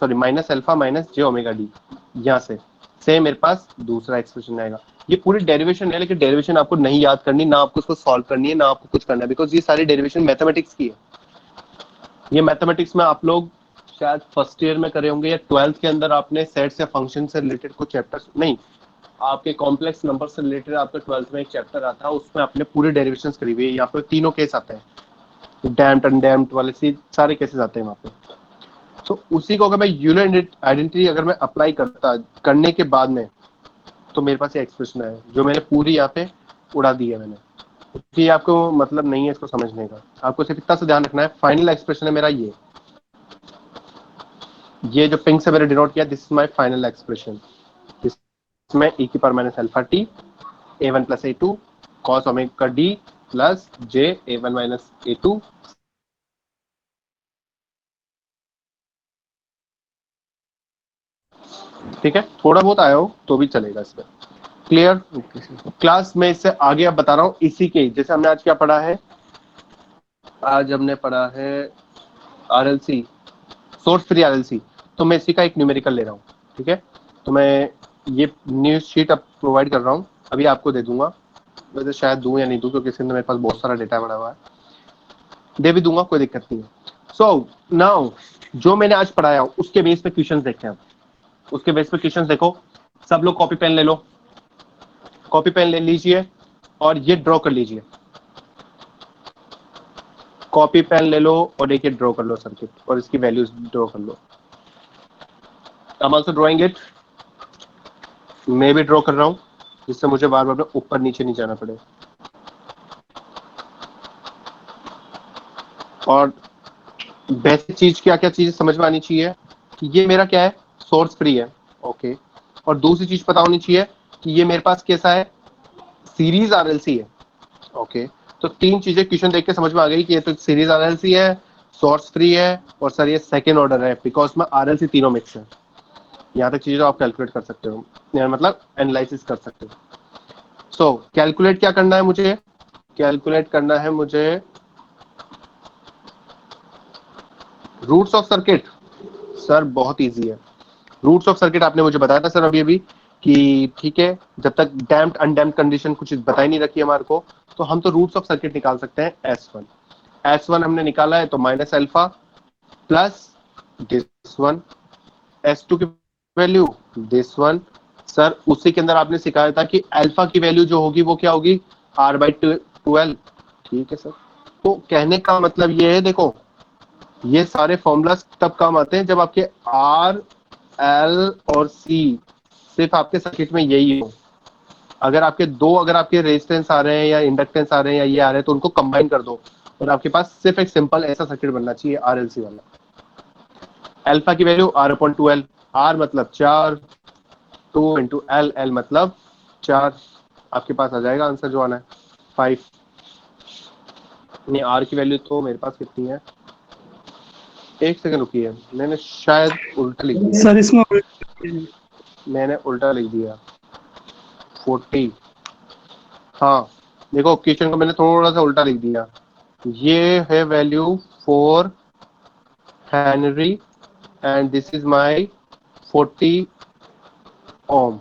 sorry minus alpha minus J omega D. यहाँ से सेम मेरे पास दूसरा एक्सप्रेशन आएगा. ये पूरी डेरिवेशन है, लेकिन डेरिवेशन आपको नहीं याद करनी, ना आपको उसको सॉल्व करनी है, ना आपको कुछ करना है, बिकॉज ये सारी डेरिवेशन मैथमेटिक्स की है. ये मैथमेटिक्स में आप लोग शायद फर्स्ट ईयर में करे होंगे या 12th के अंदर आपने सेट्स या फंक्शन से रिलेटेड कुछ चैप्टर्स, नहीं, आपके कॉम्प्लेक्स नंबर से रिलेटेड आपका 12th में एक चैप्टर आता है, उसमें आपने पूरे डेरिवेशंस करी हुई है. यहाँ पे तीनों केस आते हैं, डैम्प्ड अनडैम्प्ड वाले सारे केसेस आते हैं वहाँ पे. तो उसी को अगर मैं यूलर आइडेंटिटी अगर मैं अप्लाई करने के बाद में, तो मेरे पास ये एक्सप्रेशन है जो मैंने पूरी यहाँ पे उड़ा दी है मैंने. कि आपको मतलब नहीं है इसको समझने का, आपको सिर्फ इतना सा ध्यान रखना है, फाइनल एक्सप्रेशन है मेरा ये जो पिंक से मैंने डिनोट किया, this is my final expression. इसमें e की power minus alpha T a1 plus a2 cos omega D plus j a1 minus a2 ठीक है. थोड़ा बहुत आया हो तो भी चलेगा इसमें. क्लियर?
Okay sir.
क्लास में इससे आगे अब बता रहा हूँ इसी के, जैसे हमने आज क्या पढ़ा है, आज हमने पढ़ा है आरएलसी, सोर्स फ्री आरएलसी. तो मैं इसी का एक न्यूमेरिकल ले रहा हूँ, ठीक है. तो मैं ये न्यूज शीट अब प्रोवाइड कर रहा हूँ, अभी आपको दे दूंगा. वैसे शायद दूं या नहीं दूं, क्योंकि इसके अंदर मेरे पास बहुत सारा डेटा पड़ा हुआ है. दे भी दूंगा, कोई दिक्कत नहीं है. सो नाउ जो मैंने आज पढ़ाया उसके बेस पे क्वेश्चंस देखते हैं. उसके बेस पे क्वेश्चंस देखो. सब लोग कॉपी पेन ले लो, कॉपी पेन ले लीजिए और ये ड्रॉ कर लीजिए. कॉपी पेन ले लो और एक ड्रॉ कर लो सर्किट, और इसकी वैल्यूज ड्रॉ कर लो. I am also drawing it, मैं भी ड्रॉ कर रहा हूँ, जिससे मुझे बार बार ऊपर नीचे नहीं जाना पड़े. और बेसिक चीज क्या क्या चीजें समझ में आनी चाहिए कि ये मेरा क्या है, सोर्स फ्री है, ओके. और दूसरी चीज पता होनी चाहिए कि ये मेरे पास कैसा है, सीरीज आरएलसी है, ओके. तो तीन चीजें क्वेश्चन देख के समझ में आ गई कि ये तो सीरीज आरएलसी है, सोर्स फ्री है, और सर ये सेकेंड ऑर्डर है, बिकॉज में आरएलसी तीनों मिक्स है. यहाँ तक चीजें आप कैलकुलेट कर सकते हो, मतलब एनालिसिस कर सकते हो. सो कैलकुलेट क्या करना है मुझे, कैलकुलेट करना है मुझे रूट्स ऑफ सर्किट। सर बहुत इजी है। रूट्स ऑफ सर्किट आपने मुझे बताया था सर अभी कि ठीक है, जब तक डैम्प्ड अनडैम्प्ड कंडीशन कुछ बताई नहीं रखी हमारे को, तो हम तो रूट्स ऑफ सर्किट निकाल सकते हैं। S1 हमने निकाला है, तो minus alpha plus this one, S2 की वैल्यू दिस वन। सर उसी के अंदर आपने सिखाया था कि अल्फा की वैल्यू जो होगी वो क्या होगी, R/12। ठीक है सर। तो कहने का मतलब ये है, देखो ये सारे फॉर्मूलाज तब काम आते हैं जब आपके R, L और C सिर्फ आपके सर्किट में यही हो। अगर आपके रेजिस्टेंस आ रहे हैं या इंडक्टेंस आ रहे हैं या ये आ रहे हैं, तो उनको कंबाइन कर दो और आपके पास सिर्फ एक सिंपल ऐसा सर्किट बनना चाहिए RLC वाला। अल्फा की वैल्यू R/12, R मतलब 4, 2 इंटू L मतलब 4। आपके पास आ जाएगा आंसर जो आना है 5। नहीं, R की वैल्यू तो मेरे पास कितनी है, एक सेकंड रुकिए, मैंने शायद उल्टा लिख दिया।
सर इसमें
मैंने उल्टा लिख दिया 40। हाँ देखो, क्वेश्चन को मैंने थोड़ा सा उल्टा लिख दिया। ये है value 4 Henry and this is my 40 ओम।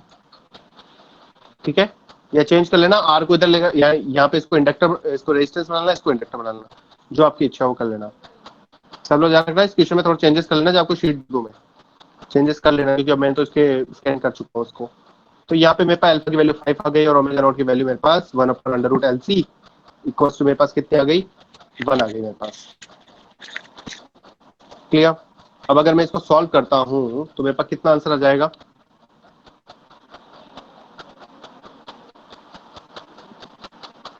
ठीक है, या चेंज कर लेना, आर को इधर लेगा, यहाँ पे इसको इंडक्टर, इसको रेजिस्टेंस बनाना, इसको इंडक्टर बनाना, जो आपकी इच्छा हो कर लेना। सब लोग ध्यान रखना, इस क्वेश्चन में थोड़ा चेंजेस कर लेना, जो आपको शीट 2 में चेंजेस कर लेना, क्योंकि अब मैंने तो इसके स्कैन कर चुका हूँ उसको। तो यहाँ पे मेरे पास अल्फा की वैल्यू 5 आ गई और ओमेगा नॉट की वैल्यू मेरे पास 1/√LC इक्वल्स टू मेरे पास कितनी आ गई, 1 आ गई मेरे पास। क्लियर। अब अगर मैं इसको सॉल्व करता हूँ तो मेरे पास कितना आंसर आ जाएगा,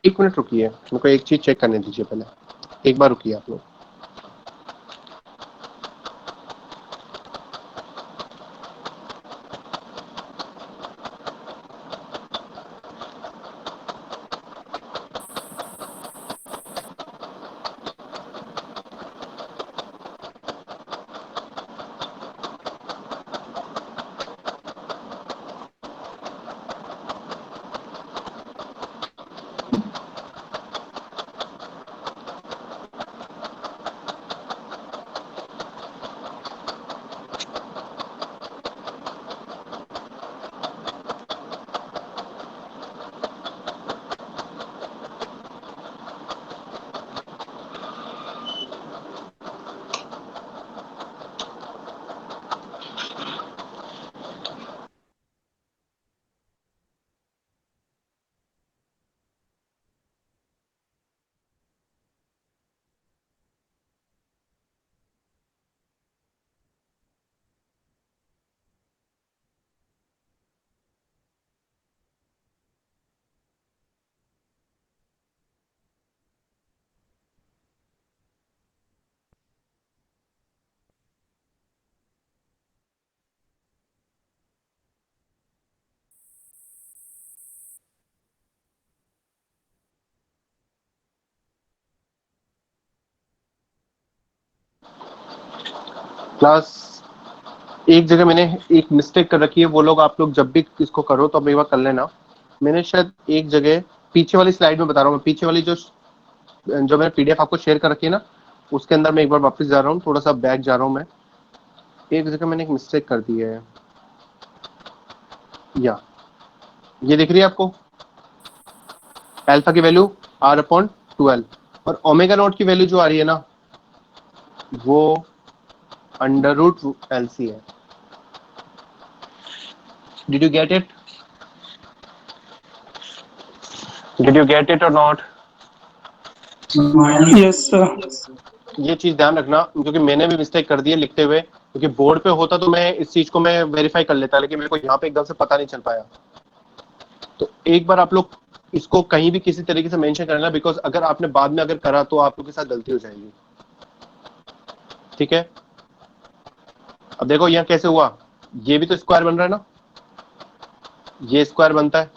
एक मिनट रुकिए, मेरे को एक चीज चेक करने दीजिए पहले, एक बार रुकिए आप लोग। क्लास, एक जगह मैंने एक मिस्टेक कर रखी है, वो लोग आप लोग जब भी इसको करो तो अब एक बार कर लेना। मैंने शायद एक जगह पीछे वाली स्लाइड में बता रहा हूँ, पीछे वाली जो मैंने PDF आपको शेयर कर रखी है ना, उसके अंदर मैं एक बार वापस जा रहा हूँ, थोड़ा सा बैक जा रहा हूँ मैं। एक जगह मैंने एक मिस्टेक कर दी है, या ये दिख रही है आपको, अल्फा की वैल्यू R/12 और ओमेगा नॉट की वैल्यू जो आ रही है ना, वो √LC है। Did you get it, did you get it और नॉट?
Yes sir.
ये चीज ध्यान रखना, क्योंकि मैंने भी मिस्टेक कर दी है लिखते हुए, क्योंकि बोर्ड पे होता तो मैं इस चीज को मैं वेरीफाई कर लेता, लेकिन मेरे को यहाँ पे एकदम से पता नहीं चल पाया। तो एक बार आप लोग इसको कहीं भी किसी तरीके से मेंशन करना, बिकॉज अगर आपने बाद में अगर करा तो आप लोग के साथ गलती हो जाएगी। ठीक है, अब देखो यहाँ कैसे हुआ, ये भी तो स्क्वायर बन रहा है ना, ये स्क्वायर बनता है।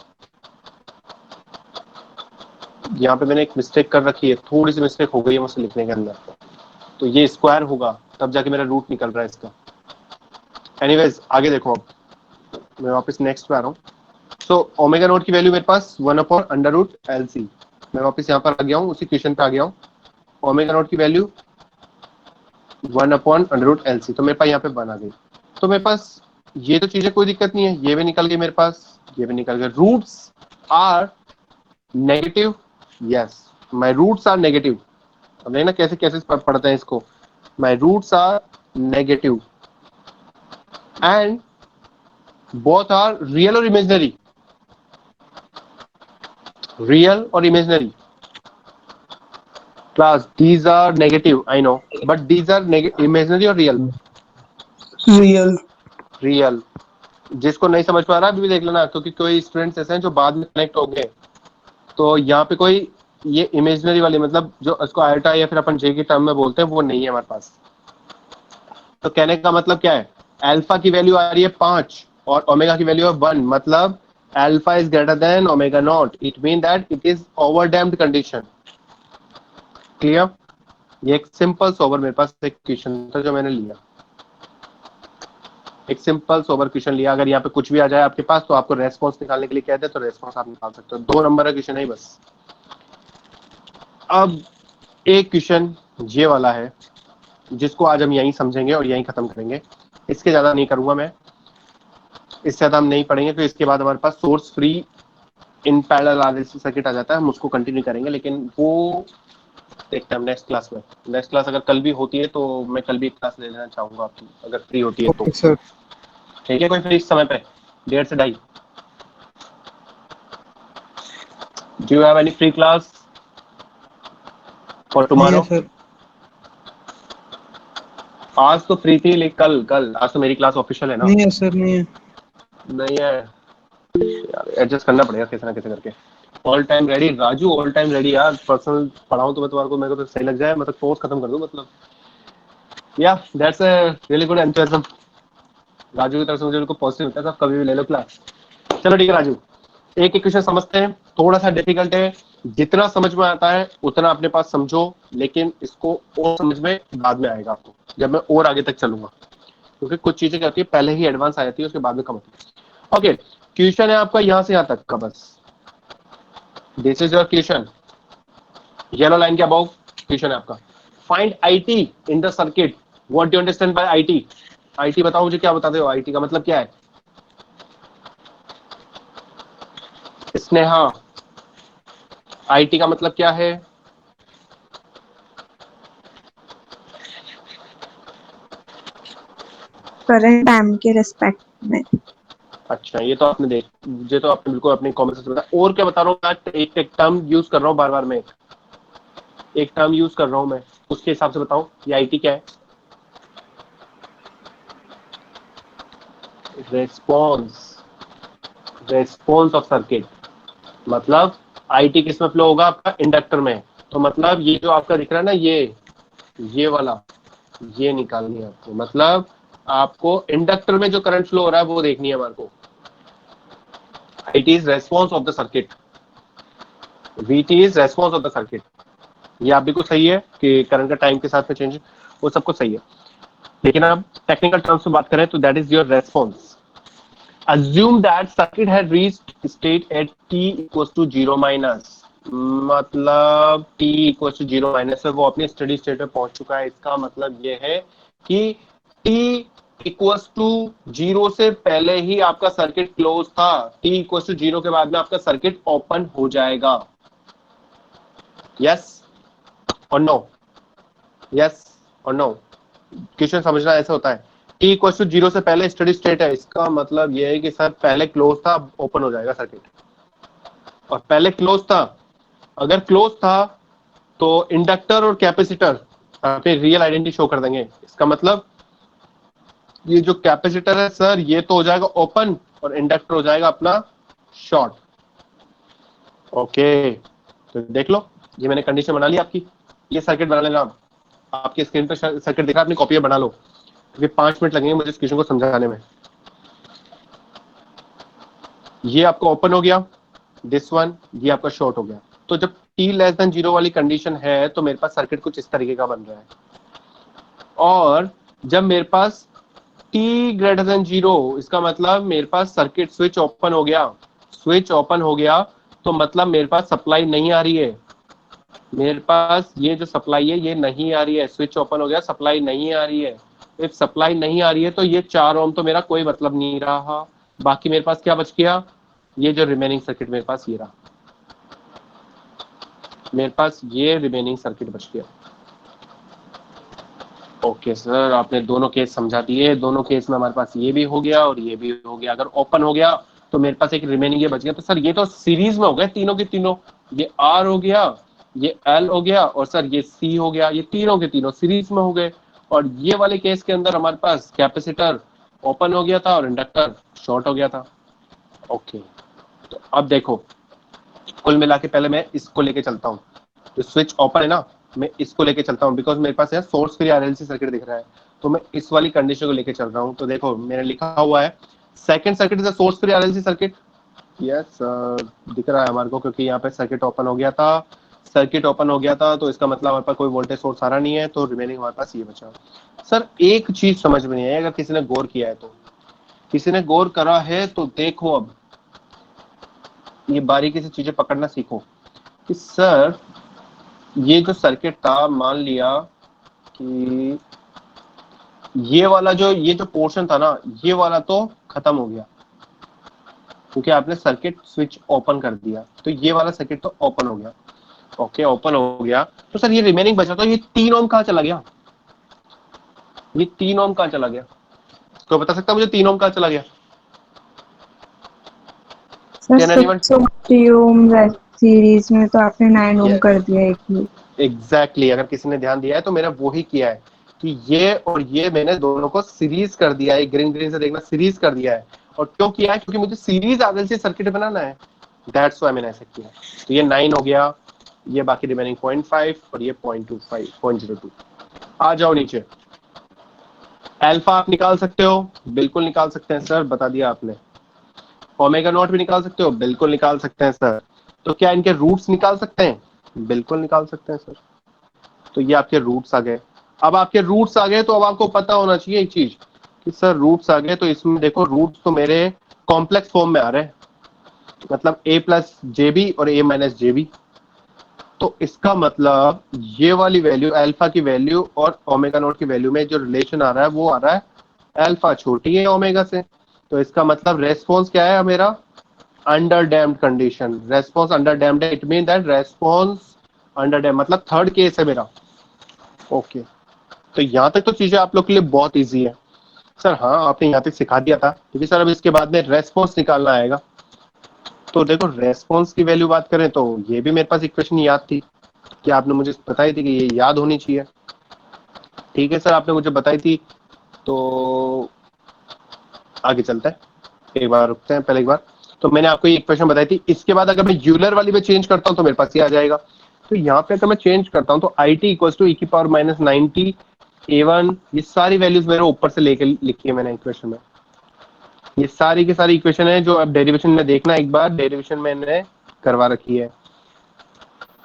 यहाँ पे मैंने एक मिस्टेक कर रखी है, थोड़ी सी मिस्टेक हो गई है मुझसे लिखने के अंदर, तो ये स्क्वायर होगा तब जाके मेरा रूट निकल रहा है इसका। एनीवेज आगे देखो, अब मैं वापस नेक्स्ट पे आ रहा हूँ। सो ओमेगा नॉट की वैल्यू मेरे पास 1/√LC, मैं वापस यहाँ पर आ गया हूँ, उसी क्वेश्चन पे आ गया हूँ। ओमेगा नॉट की वैल्यू 1/√LC, तो मेरे पास यहाँ पे 1 आ गई। तो मेरे पास ये तो चीजें कोई दिक्कत नहीं है, ये भी निकल गई मेरे पास, ये भी निकल गए। Roots are negative, yes my roots are negative. अब देखना कैसे कैसे पढ़ते हैं इसको। My roots are negative and both are real और इमेजिनरी, रियल और imaginary. Class, these are negative, I know, but these are imaginary or real?
Real.
Real. जिसको नहीं समझ पा रहा अभी भी देख लेना, क्योंकि कोई स्टूडेंट्स ऐसे हैं जो बाद में कनेक्ट हो गए। तो यहाँ पे कोई ये इमेजिनरी वाली, मतलब जो इसको आयोटा या फिर अपन जे की टर्म में बोलते हैं, वो नहीं है हमारे पास। तो कहने का मतलब क्या है, अल्फा की वैल्यू आ रही है 5 और ओमेगा की वैल्यू है 1, मतलब alpha is greater than omega naught, it mean that it is overdamped condition. Clear? ये एक सिंपल सोवर मेरे पास एक क्वेश्चन था जो मैंने लिया, एक सिंपल सोवर क्वेश्चन लिया। अगर यहाँ पे कुछ भी आ जाए आपके पास तो आपको रेस्पॉन्स निकालने के लिए कहते हैं, तो रेस्पॉन्स आप निकाल सकते हो। 2 नंबर का क्वेश्चन है बस। अब एक क्वेश्चन ये वाला है जिसको आज हम यहीं समझेंगे और यहीं खत्म करेंगे, इसके ज्यादा नहीं करूंगा मैं, इससे ज्यादा हम नहीं पढ़ेंगे। तो इसके बाद हमारे पास source free in parallel RLC circuit आ जाता है, हम उसको कंटिन्यू करेंगे, लेकिन वो देखते हैं हम नेक्स्ट क्लास में। नेक्स्ट क्लास अगर कल भी होती है तो मैं कल भी एक क्लास ले लेना चाहूंगा आपकी, अगर फ्री होती है तो।
Okay sir.
ठीक है, कोई फ्री इस समय पे 1:30 से 2:30? Do you have any free class for
नहीं है
टुमारो?
सर।
आज तो फ्री थी, लेकिन कल कल आज तो मेरी क्लास ऑफिशियल है ना।
नहीं है सर, नहीं है।
नहीं है यार, एडजस्ट करना पड़ेगा कैसे ना कैसे करके। All time ready Raju, all time ready यार। पर्सनल पढ़ाऊं तो मैं तुम्हारे को, मेरे को तो सही लग जाए, मतलब कोर्स खत्म कर दूं मतलब। या that's a really good enthusiasm Raju की तरफ से, मुझे बिल्कुल पॉजिटिव होता है। सब कभी भी ले लो क्लास। चलो ठीक है राजू, एक एक क्वेश्चन समझते हैं। थोड़ा सा डिफिकल्ट है, जितना समझ में आता है उतना अपने पास समझो, लेकिन इसको और समझ में बाद में आएगा आपको, जब मैं और आगे तक चलूंगा, क्योंकि कुछ चीजें क्या होती है पहले ही एडवांस आ जाती है, उसके बाद में कम होती है। ओके, क्वेश्चन है आपका यहाँ से यहाँ तक का बस। This is your question, yellow line के अबाउ क्वेश्चन है आपका। Find IT in the circuit. What do you understand by IT? IT बताओ मुझे, क्या बताते हो? आईटी का मतलब क्या है? स्नेहा, आईटी का मतलब क्या है?
करंट टाइम के रिस्पेक्ट में।
अच्छा, ये तो आपने बिल्कुल अपनी कॉमन सेंस बताया। और क्या बता रहा हूँ? एक एक टर्म यूज कर रहा हूँ बार बार में, एक टर्म यूज कर रहा हूँ मैं, उसके हिसाब से बताओ ये आईटी क्या है? Response of circuit. मतलब आईटी किस में फ्लो होगा? आपका इंडक्टर में। तो मतलब ये जो आपका दिख रहा है ना, ये वाला, ये निकालनी है आपको। मतलब आपको इंडक्टर में जो करंट फ्लो हो रहा है वो देखनी है हमारे को। IT is response of the circuit, VT is response of the circuit. ये आप बिल्कुल सही है कि करंट का टाइम के साथ में चेंज, वो सब कुछ सही है। लेकिन अब टेक्निकल टर्म्स में बात करें तो that is your response. assume that circuit had reached state at t equals to 0 minus, मतलब t equals to 0 minus पे वो अपनी स्टडी स्टेट पे पहुंच चुका है। इसका मतलब ये है कि t equals to 0 से पहले ही आपका सर्किट क्लोज था, t equals to 0 के बाद में आपका सर्किट ओपन हो जाएगा। यस और नो? यस और नो? क्वेश्चन समझना ऐसा होता है। t इक्वल टू 0 से पहले स्टडी स्टेट है, इसका मतलब ये है कि सर पहले क्लोज था, ओपन हो जाएगा सर्किट। और पहले क्लोज था, अगर क्लोज था तो इंडक्टर और कैपेसिटर पे रियल आइडेंटिटी शो कर देंगे। इसका मतलब ये जो कैपेसिटर है सर, ये तो हो जाएगा ओपन और इंडक्टर हो जाएगा अपना शॉर्ट। ओके, तो देख लो, ये मैंने कंडीशन बना ली आपकी। ये सर्किट बना लेना आप, आपकी स्क्रीन पर सर्किट दिख रहा है, अपनी कॉपी बना लो, क्योंकि 5 मिनट लगेंगे मुझे इस क्वेश्चन को समझाने में। ये आपका ओपन हो गया, दिस वन, ये आपका शॉर्ट हो गया। तो जब t लेस देन 0 वाली कंडीशन है तो मेरे पास सर्किट कुछ इस तरीके का बन रहा है। और जब मेरे पास t greater than 0, इसका मतलब मेरे पास सर्किट स्विच ओपन हो गया। स्विच ओपन हो गया तो मतलब मेरे पास सप्लाई नहीं आ रही है, मेरे पास ये जो सप्लाई है ये नहीं आ रही है, स्विच ओपन हो गया, सप्लाई नहीं आ रही है। इफ सप्लाई नहीं आ रही है तो ये 4 ओम तो मेरा कोई मतलब नहीं रहा। बाकी मेरे पास क्या बच गया, ये जो रिमेनिंग सर्किट मेरे पास ये रहा, मेरे पास ये रिमेनिंग सर्किट बच गया। ओके सर, आपने दोनों केस समझा दिए। दोनों केस में हमारे पास ये भी हो गया और ये भी हो गया। अगर ओपन हो गया तो मेरे पास एक रिमेनिंग ये बच गया। तो सर ये तो सीरीज में हो गए तीनों के तीनों, ये आर हो गया, ये एल हो गया और सर ये सी हो गया, ये तीनों के तीनों सीरीज में हो गए। और ये वाले केस के अंदर हमारे पास कैपेसिटर ओपन हो गया था और इंडक्टर शॉर्ट हो गया था। ओके, तो अब देखो, कुल मिला के पहले मैं इसको लेके चलता हूँ, जो स्विच ओपन है ना, मैं इसको लेके चलता हूँ बिकॉज मेरे पास है सोर्स फ्री आरएलसी सर्किट दिख रहा है, तो मैं इस वाली कंडीशन को लेके चल रहा हूँ। तो देखो मैंने लिखा हुआ है second circuit is a source free RLC circuit. Yes, दिख रहा है हमारे को क्योंकि यहाँ पे सर्किट ओपन हो गया था, सर्किट ओपन हो गया था तो इसका मतलब हमारे पास कोई वोल्टेज सोर्स आ रहा नहीं है, तो रिमेनिंग हमारे पास ये बचा। सर एक चीज समझ में नहीं है, अगर किसी ने गौर किया है तो, किसी ने गौर करा है तो देखो, अब ये बारीकी से चीजें पकड़ना सीखो कि सर ये जो सर्किट था, मान लिया कि ये जो पोर्शन था ना, ये वाला तो खत्म हो गया क्योंकि आपने सर्किट स्विच ओपन कर दिया, तो ये वाला सर्किट तो ओपन हो गया। ओके, ओपन हो गया, तो सर ये रिमेनिंग बचा, तो ये 3 ओम कहाँ चला गया, ये 3 ओम कहाँ चला गया, तो बता सकता मुझे 3 ओम कहाँ चला गया?
Sir
Can anyone?
650 ohm series में तो आपने 9 ओम
Yes.
कर दिया एक ही।
एग्जैक्टली, अगर किसी ने ध्यान दिया है तो मैंने वो ही किया है कि ये और ये मैंने दोनों को सीरीज कर दिया है, ग्रीन ग्रीन से देखना, सीरीज कर दिया है। और क्यों किया है, क्योंकि मुझे सीरीज आरएलसी सर्किट बनाना है, दैट्स व्हाई मैंने ऐसा किया। तो ये 9 हो गया, ये बाकी रिमेनिंग 0.5 और ये 0.25 0.02। आ जाओ नीचे, अल्फा आप निकाल सकते हो, बिल्कुल निकाल सकते हैं सर, बता दिया आपने। ओमेगा नॉट भी निकाल सकते हो, बिल्कुल निकाल सकते हैं सर। तो क्या इनके रूट्स निकाल सकते हैं? बिल्कुल निकाल सकते हैं सर। तो ये आपके रूट्स आ गए। अब आपके रूट्स आ गए तो अब आपको पता होना चाहिए एक चीज कि सर रूट्स आ गए, तो इसमें देखो रूट्स तो मेरे कॉम्प्लेक्स फॉर्म में आ रहे हैं, मतलब a प्लस जेबी और a माइनस जेबी। तो इसका मतलब ये वाली वैल्यू अल्फा की वैल्यू और ओमेगा नॉट की वैल्यू में जो रिलेशन आ रहा है वो आ रहा है अल्फा छोटी है ओमेगा से। तो इसका मतलब रेस्पॉन्स क्या है मेरा, under damped condition, response under damped है, it mean that response under damped, मतलब थर्ड केस है मेरा। ओके, तो यहाँ तक तो चीजें आप लोग के लिए बहुत इजी है। सर हाँ, आपने यहाँ तक सिखा दिया था, क्योंकि सर अब इसके बाद में रेस्पॉन्स निकालना आएगा। तो देखो रेस्पॉन्स की वैल्यू बात करें तो ये भी मेरे पास इक्वेशन याद थी कि आपने मुझे बताई थी कि ये याद होनी चाहिए। ठीक है सर, आपने मुझे बताई थी, तो आगे चलते हैं, एक बार रुकते हैं पहले एक बार। तो मैंने आपको ये इक्वेशन बताई थी, इसके बाद अगर मैं यूलर वाली में चेंज करता हूँ तो मेरे पास ये आ जाएगा। तो यहाँ पे अगर मैं चेंज करता हूँ तो आई टी इक्वल टू ई की पावर माइनस 90 A1, ये सारी वैल्यूज मेरे ऊपर से लेके लिखी है मैंने इक्वेशन में। ये सारी की सारी इक्वेशन है जो अब डेरिवेशन में देखना, एक बार डेरिवेशन मैंने करवा रखी है।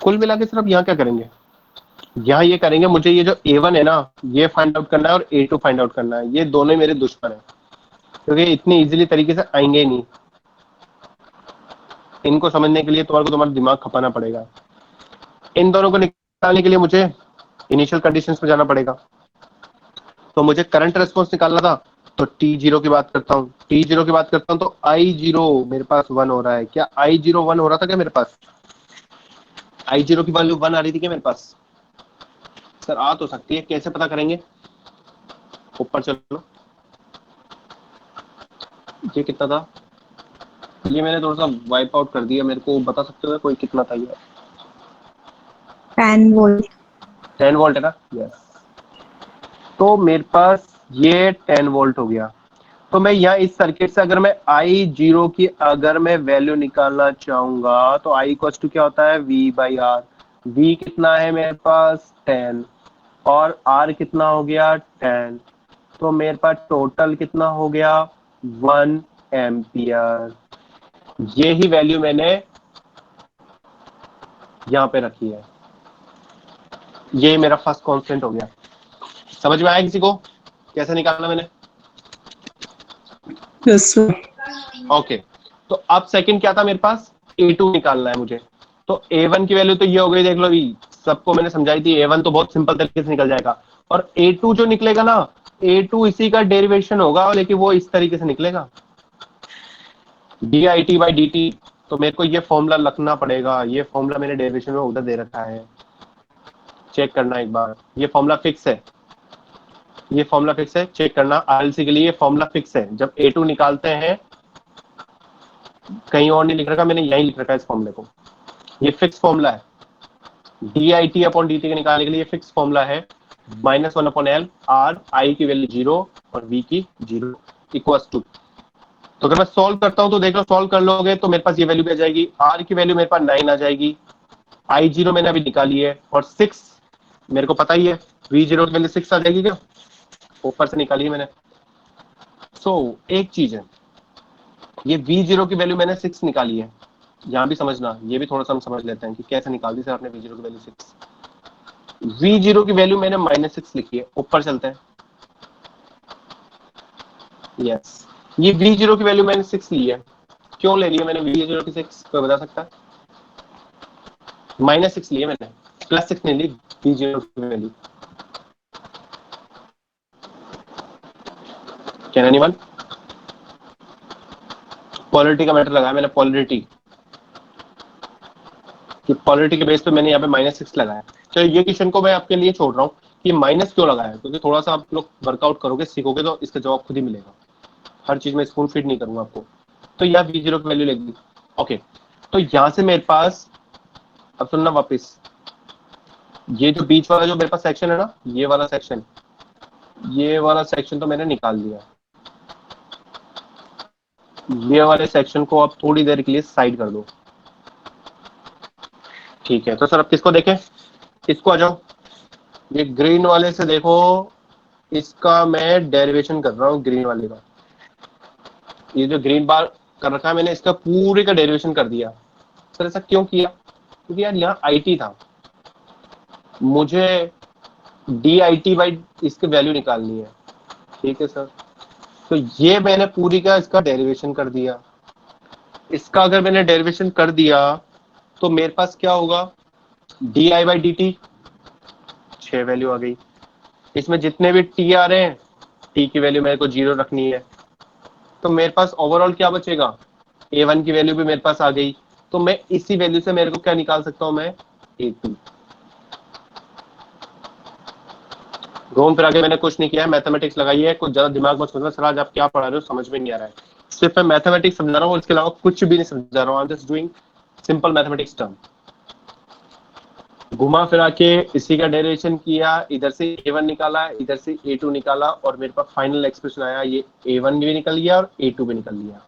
कुल मिला के सर अब यहाँ क्या करेंगे, यहाँ ये करेंगे, मुझे ये जो A1 है ना ये फाइंड आउट करना है और A2 फाइंड आउट करना है। ये दोनों ही मेरे दुश्मन है क्योंकि इतनी इजीली तरीके से आएंगे ही नहीं, इनको समझने के लिए तुम्हारा दिमाग खपाना पड़ेगा। इन दोनों को निकालने के लिए मुझे इनिशियल कंडीशंस में जाना पड़ेगा। तो मुझे करंट रेस्पॉन्स निकालना था, तो T0 की बात करता हूँ, T0 की बात करता हूँ तो I0 मेरे पास 1 हो रहा है। क्या I0 1 हो रहा था क्या मेरे पास? I0 की वैल्यू 1 आ रही थी क्या मेरे पास? सर आ तो सकती है, कैसे पता करेंगे? ऊपर चलो, ये कितना था? ये मैंने थोड़ा सा वाइप आउट कर दिया, मेरे को बता सकते हो कोई कितना था ये?
10 वोल्ट।
10 वोल्ट है ना? यस। तो मेरे पास ये 10 वोल्ट हो गया। तो मैं यहाँ इस सर्किट से अगर मैं I0 की अगर मैं वैल्यू निकालना चाहूंगा तो I इक्वल टू क्या होता है, V बाई आर। V कितना है मेरे पास 10 और R कितना हो गया 10, तो मेरे पास टोटल कितना हो गया 1 एम्पियर। ये ही वैल्यू मैंने यहाँ पे रखी है, ये मेरा फर्स्ट कांस्टेंट हो गया। समझ में आया किसी को कैसे निकालना मैंने?
Yes sir.
ओके, तो अब सेकंड क्या था मेरे पास, A2 निकालना है मुझे। तो A1 की वैल्यू तो ये हो गई, देख लो अभी सबको मैंने समझाई थी। A1 तो बहुत सिंपल तरीके से निकल जाएगा, और A2 जो निकलेगा ना, A2 इसी का डेरिवेशन होगा, लेकिन वो इस तरीके से निकलेगा, dit/dt। तो मेरे को ये फॉर्मूला लिखना पड़ेगा, ये फॉर्मूला मैंने डेरिवेशन में उधर दे रखा है, चेक करना एक बार। ये फॉर्मूला फिक्स है, ये फॉर्मूला फिक्स है, चेक करना। आरएलसी के लिए ये फॉर्मूला फिक्स है। जब A2 निकालते हैं, कहीं और नहीं लिख रखा मैंने, यहीं लिख रखा है इस फॉर्मूले को। ये फिक्स फॉर्मूला है, dit/dt के निकालने के लिए फिक्स फॉर्मूला है, -1/L, आर आई की वैल्यू 0 और वी की 0 इक्वल्स टू। तो अगर मैं सॉल्व करता हूं तो देख लो, सॉल्व कर लोगे तो मेरे पास ये वैल्यू भी आ जाएगी। आर की वैल्यू मेरे पास 9 आ जाएगी, I0 मैंने अभी निकाली है, और 6 मेरे को पता ही है, V0 की वैल्यू 6 आ जाएगी क्या, ऊपर से निकाली है मैंने। एक चीज है, ये V0 की वैल्यू मैंने 6 निकाली है, यहां भी समझना, ये भी थोड़ा सा हम समझ लेते हैं कि कैसे निकाल दी सर आपने V0 की वैल्यू 6। V0 की वैल्यू मैंने -6 लिखी है, ऊपर चलते हैं। यस, ये V0 की वैल्यू मैंने 6 ली है। क्यों ले ली है मैंने V0 की 6, कोई बता सकता है? -6 ली है मैंने, +6 नहीं ली V0 की वैल्यू। Can anyone? पॉलिटी का मैटर लगाया मैंने, पॉलिटी कि पॉलिटी के बेस पे मैंने यहाँ पे -6 लगाया। चलो ये क्वेश्चन को मैं आपके लिए छोड़ रहा हूँ कि माइनस क्यों लगाया, क्योंकि थोड़ा सा आप लोग वर्कआउट करोगे, सीखोगे, तो इसका जवाब खुद ही मिलेगा। हर चीज में स्पून फीड नहीं करूंगा आपको। तो यहाँ V0 की वैल्यू लिख दी। ओके, तो यहाँ से मेरे पास, अब सुनना वापिस, ये जो बीच वाला जो मेरे पास सेक्शन है ना, ये वाला सेक्शन, ये वाला सेक्शन तो मैंने निकाल दिया। ये वाले सेक्शन को आप थोड़ी देर के लिए साइड कर दो, ठीक है। तो सर अब किसको देखें, इसको आ जाओ, ये ग्रीन वाले से देखो, इसका मैं डेरिवेशन कर रहा हूँ, ग्रीन वाले का। ये जो ग्रीन बार कर रखा है मैंने, इसका पूरे का डेरिवेशन कर दिया। सर ऐसा क्यों किया? क्योंकि यार यहाँ IT था, मुझे dit इसकी वैल्यू निकालनी है, ठीक है सर। तो ये मैंने पूरी का इसका डेरिवेशन कर दिया। इसका अगर मैंने डेरिवेशन कर दिया तो मेरे पास क्या होगा, di/dt, 6 वैल्यू आ गई। इसमें जितने भी t आ रहे हैं, t की वैल्यू मेरे को 0 रखनी है। तो मेरे पास ओवरऑल क्या बचेगा, A1 की वैल्यू भी मेरे पास आ गई। तो मैं इसी वैल्यू से मेरे को क्या निकाल सकता हूं मैं, A2। घूम फिरा के मैंने कुछ नहीं किया है, मैथमेटिक्स लगाई है, कुछ ज्यादा दिमाग मत सोचना। सर आज आप क्या पढ़ा रहे हो समझ में नहीं आ रहा है, सिर्फ मैं मैथमेटिक्स समझा रहा हूँ, इसके अलावा कुछ भी नहीं समझा रहा हूँ। I am just doing simple mathematics term. घुमा फिरा के इसी का डेरिवेशन किया, इधर से A1 निकाला, इधर से A2 निकाला, और मेरे पास फाइनल एक्सप्रेशन आया, ये A1 भी निकल गया और A2 भी निकल गया।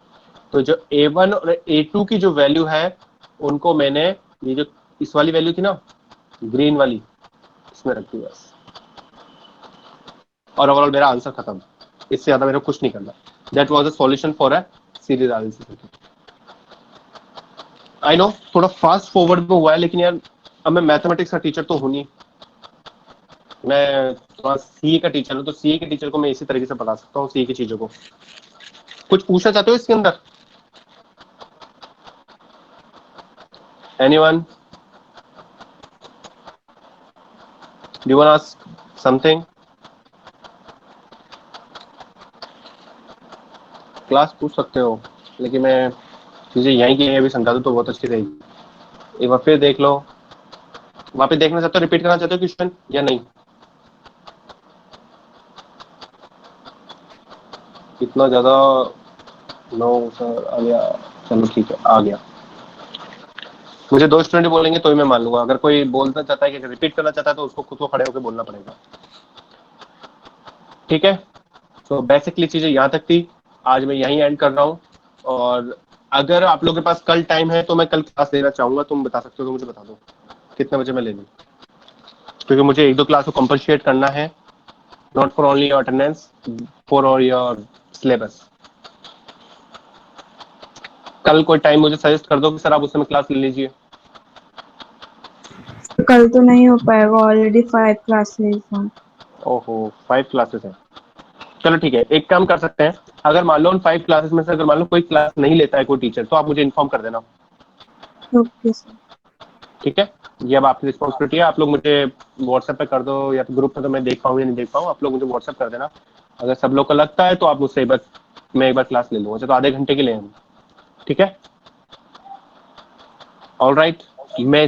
तो जो A1 और A2 की जो वैल्यू है, उनको मैंने, ये जो इस वाली वैल्यू थी ना, ग्रीन वाली, इसमें रख दी बस, और ओवरऑल मेरा आंसर खत्म। इससे ज्यादा मेरे को कुछ नहीं करना। That was a solution for a series RLC circuit. I know थोड़ा फास्ट फॉरवर्ड में हुआ है, लेकिन यार अब मैं मैथमेटिक्स का टीचर तो हूं नहीं, मैं थोड़ा CA का टीचर हूं, तो CA के टीचर को मैं इसी तरीके से पढ़ा सकता हूँ CA की चीजों को। कुछ पूछना चाहते हो इसके अंदर? Anyone? Do you want ask something? Class पूछ सकते हो, लेकिन मैं चीजें यहीं की अभी समझा दूं तो बहुत अच्छी रहेगी। एक बार फिर देख लो, वहां पे देखना चाहते हो, रिपीट करना चाहते हो क्वेश्चन या नहीं? इतना ज्यादा? नो सर आ गया, चलो ठीक है आ गया। मुझे 2 स्टूडेंट बोलेंगे तो ही मैं मान लूंगा। अगर कोई बोलना चाहता है कि रिपीट करना चाहता है तो उसको खुद को खड़े होकर बोलना पड़ेगा, ठीक है। तो बेसिकली चीजें यहाँ तक थी, आज मैं यहीं एंड कर रहा हूँ। और अगर आप लोगों के पास कल टाइम है तो मैं कल क्लास लेना चाहूंगा, तुम बता सकते हो तो मुझे बता दो कितने बजे मैं ले लूँ, क्योंकि मुझे 1-2 क्लास को कंपनसेट करना है, not for only your attendance, for your syllabus. कल कोई टाइम मुझे सजेस्ट कर दो कि सर आप उस समय क्लास ले लीजिए।
कल तो नहीं हो पाएगा, ऑलरेडी 5 क्लासेस हैं।
ओहो 5 क्लासेस है, चलो ठीक है, एक काम कर सकते हैं, अगर मान लो उन 5 क्लासेस में से अगर मान लो कोई क्लास नहीं लेता है कोई टीचर, तो आप मुझे इन्फॉर्म कर देना,
ओके सर।
ठीक है, ये अब आपकी रिस्पॉन्सिबिलिटी है। आप लोग मुझे व्हाट्सएप पे कर दो, या तो ग्रुप में तो मैं देख पाऊँ या नहीं देख पाऊँ, आप लोग मुझे व्हाट्सएप कर देना। अगर सब लोग को लगता है तो आप मुझसे एक बार, मैं एक बार क्लास ले लूँगा, तो आधे घंटे के लिए हम, ठीक है, ऑल राइट। मैं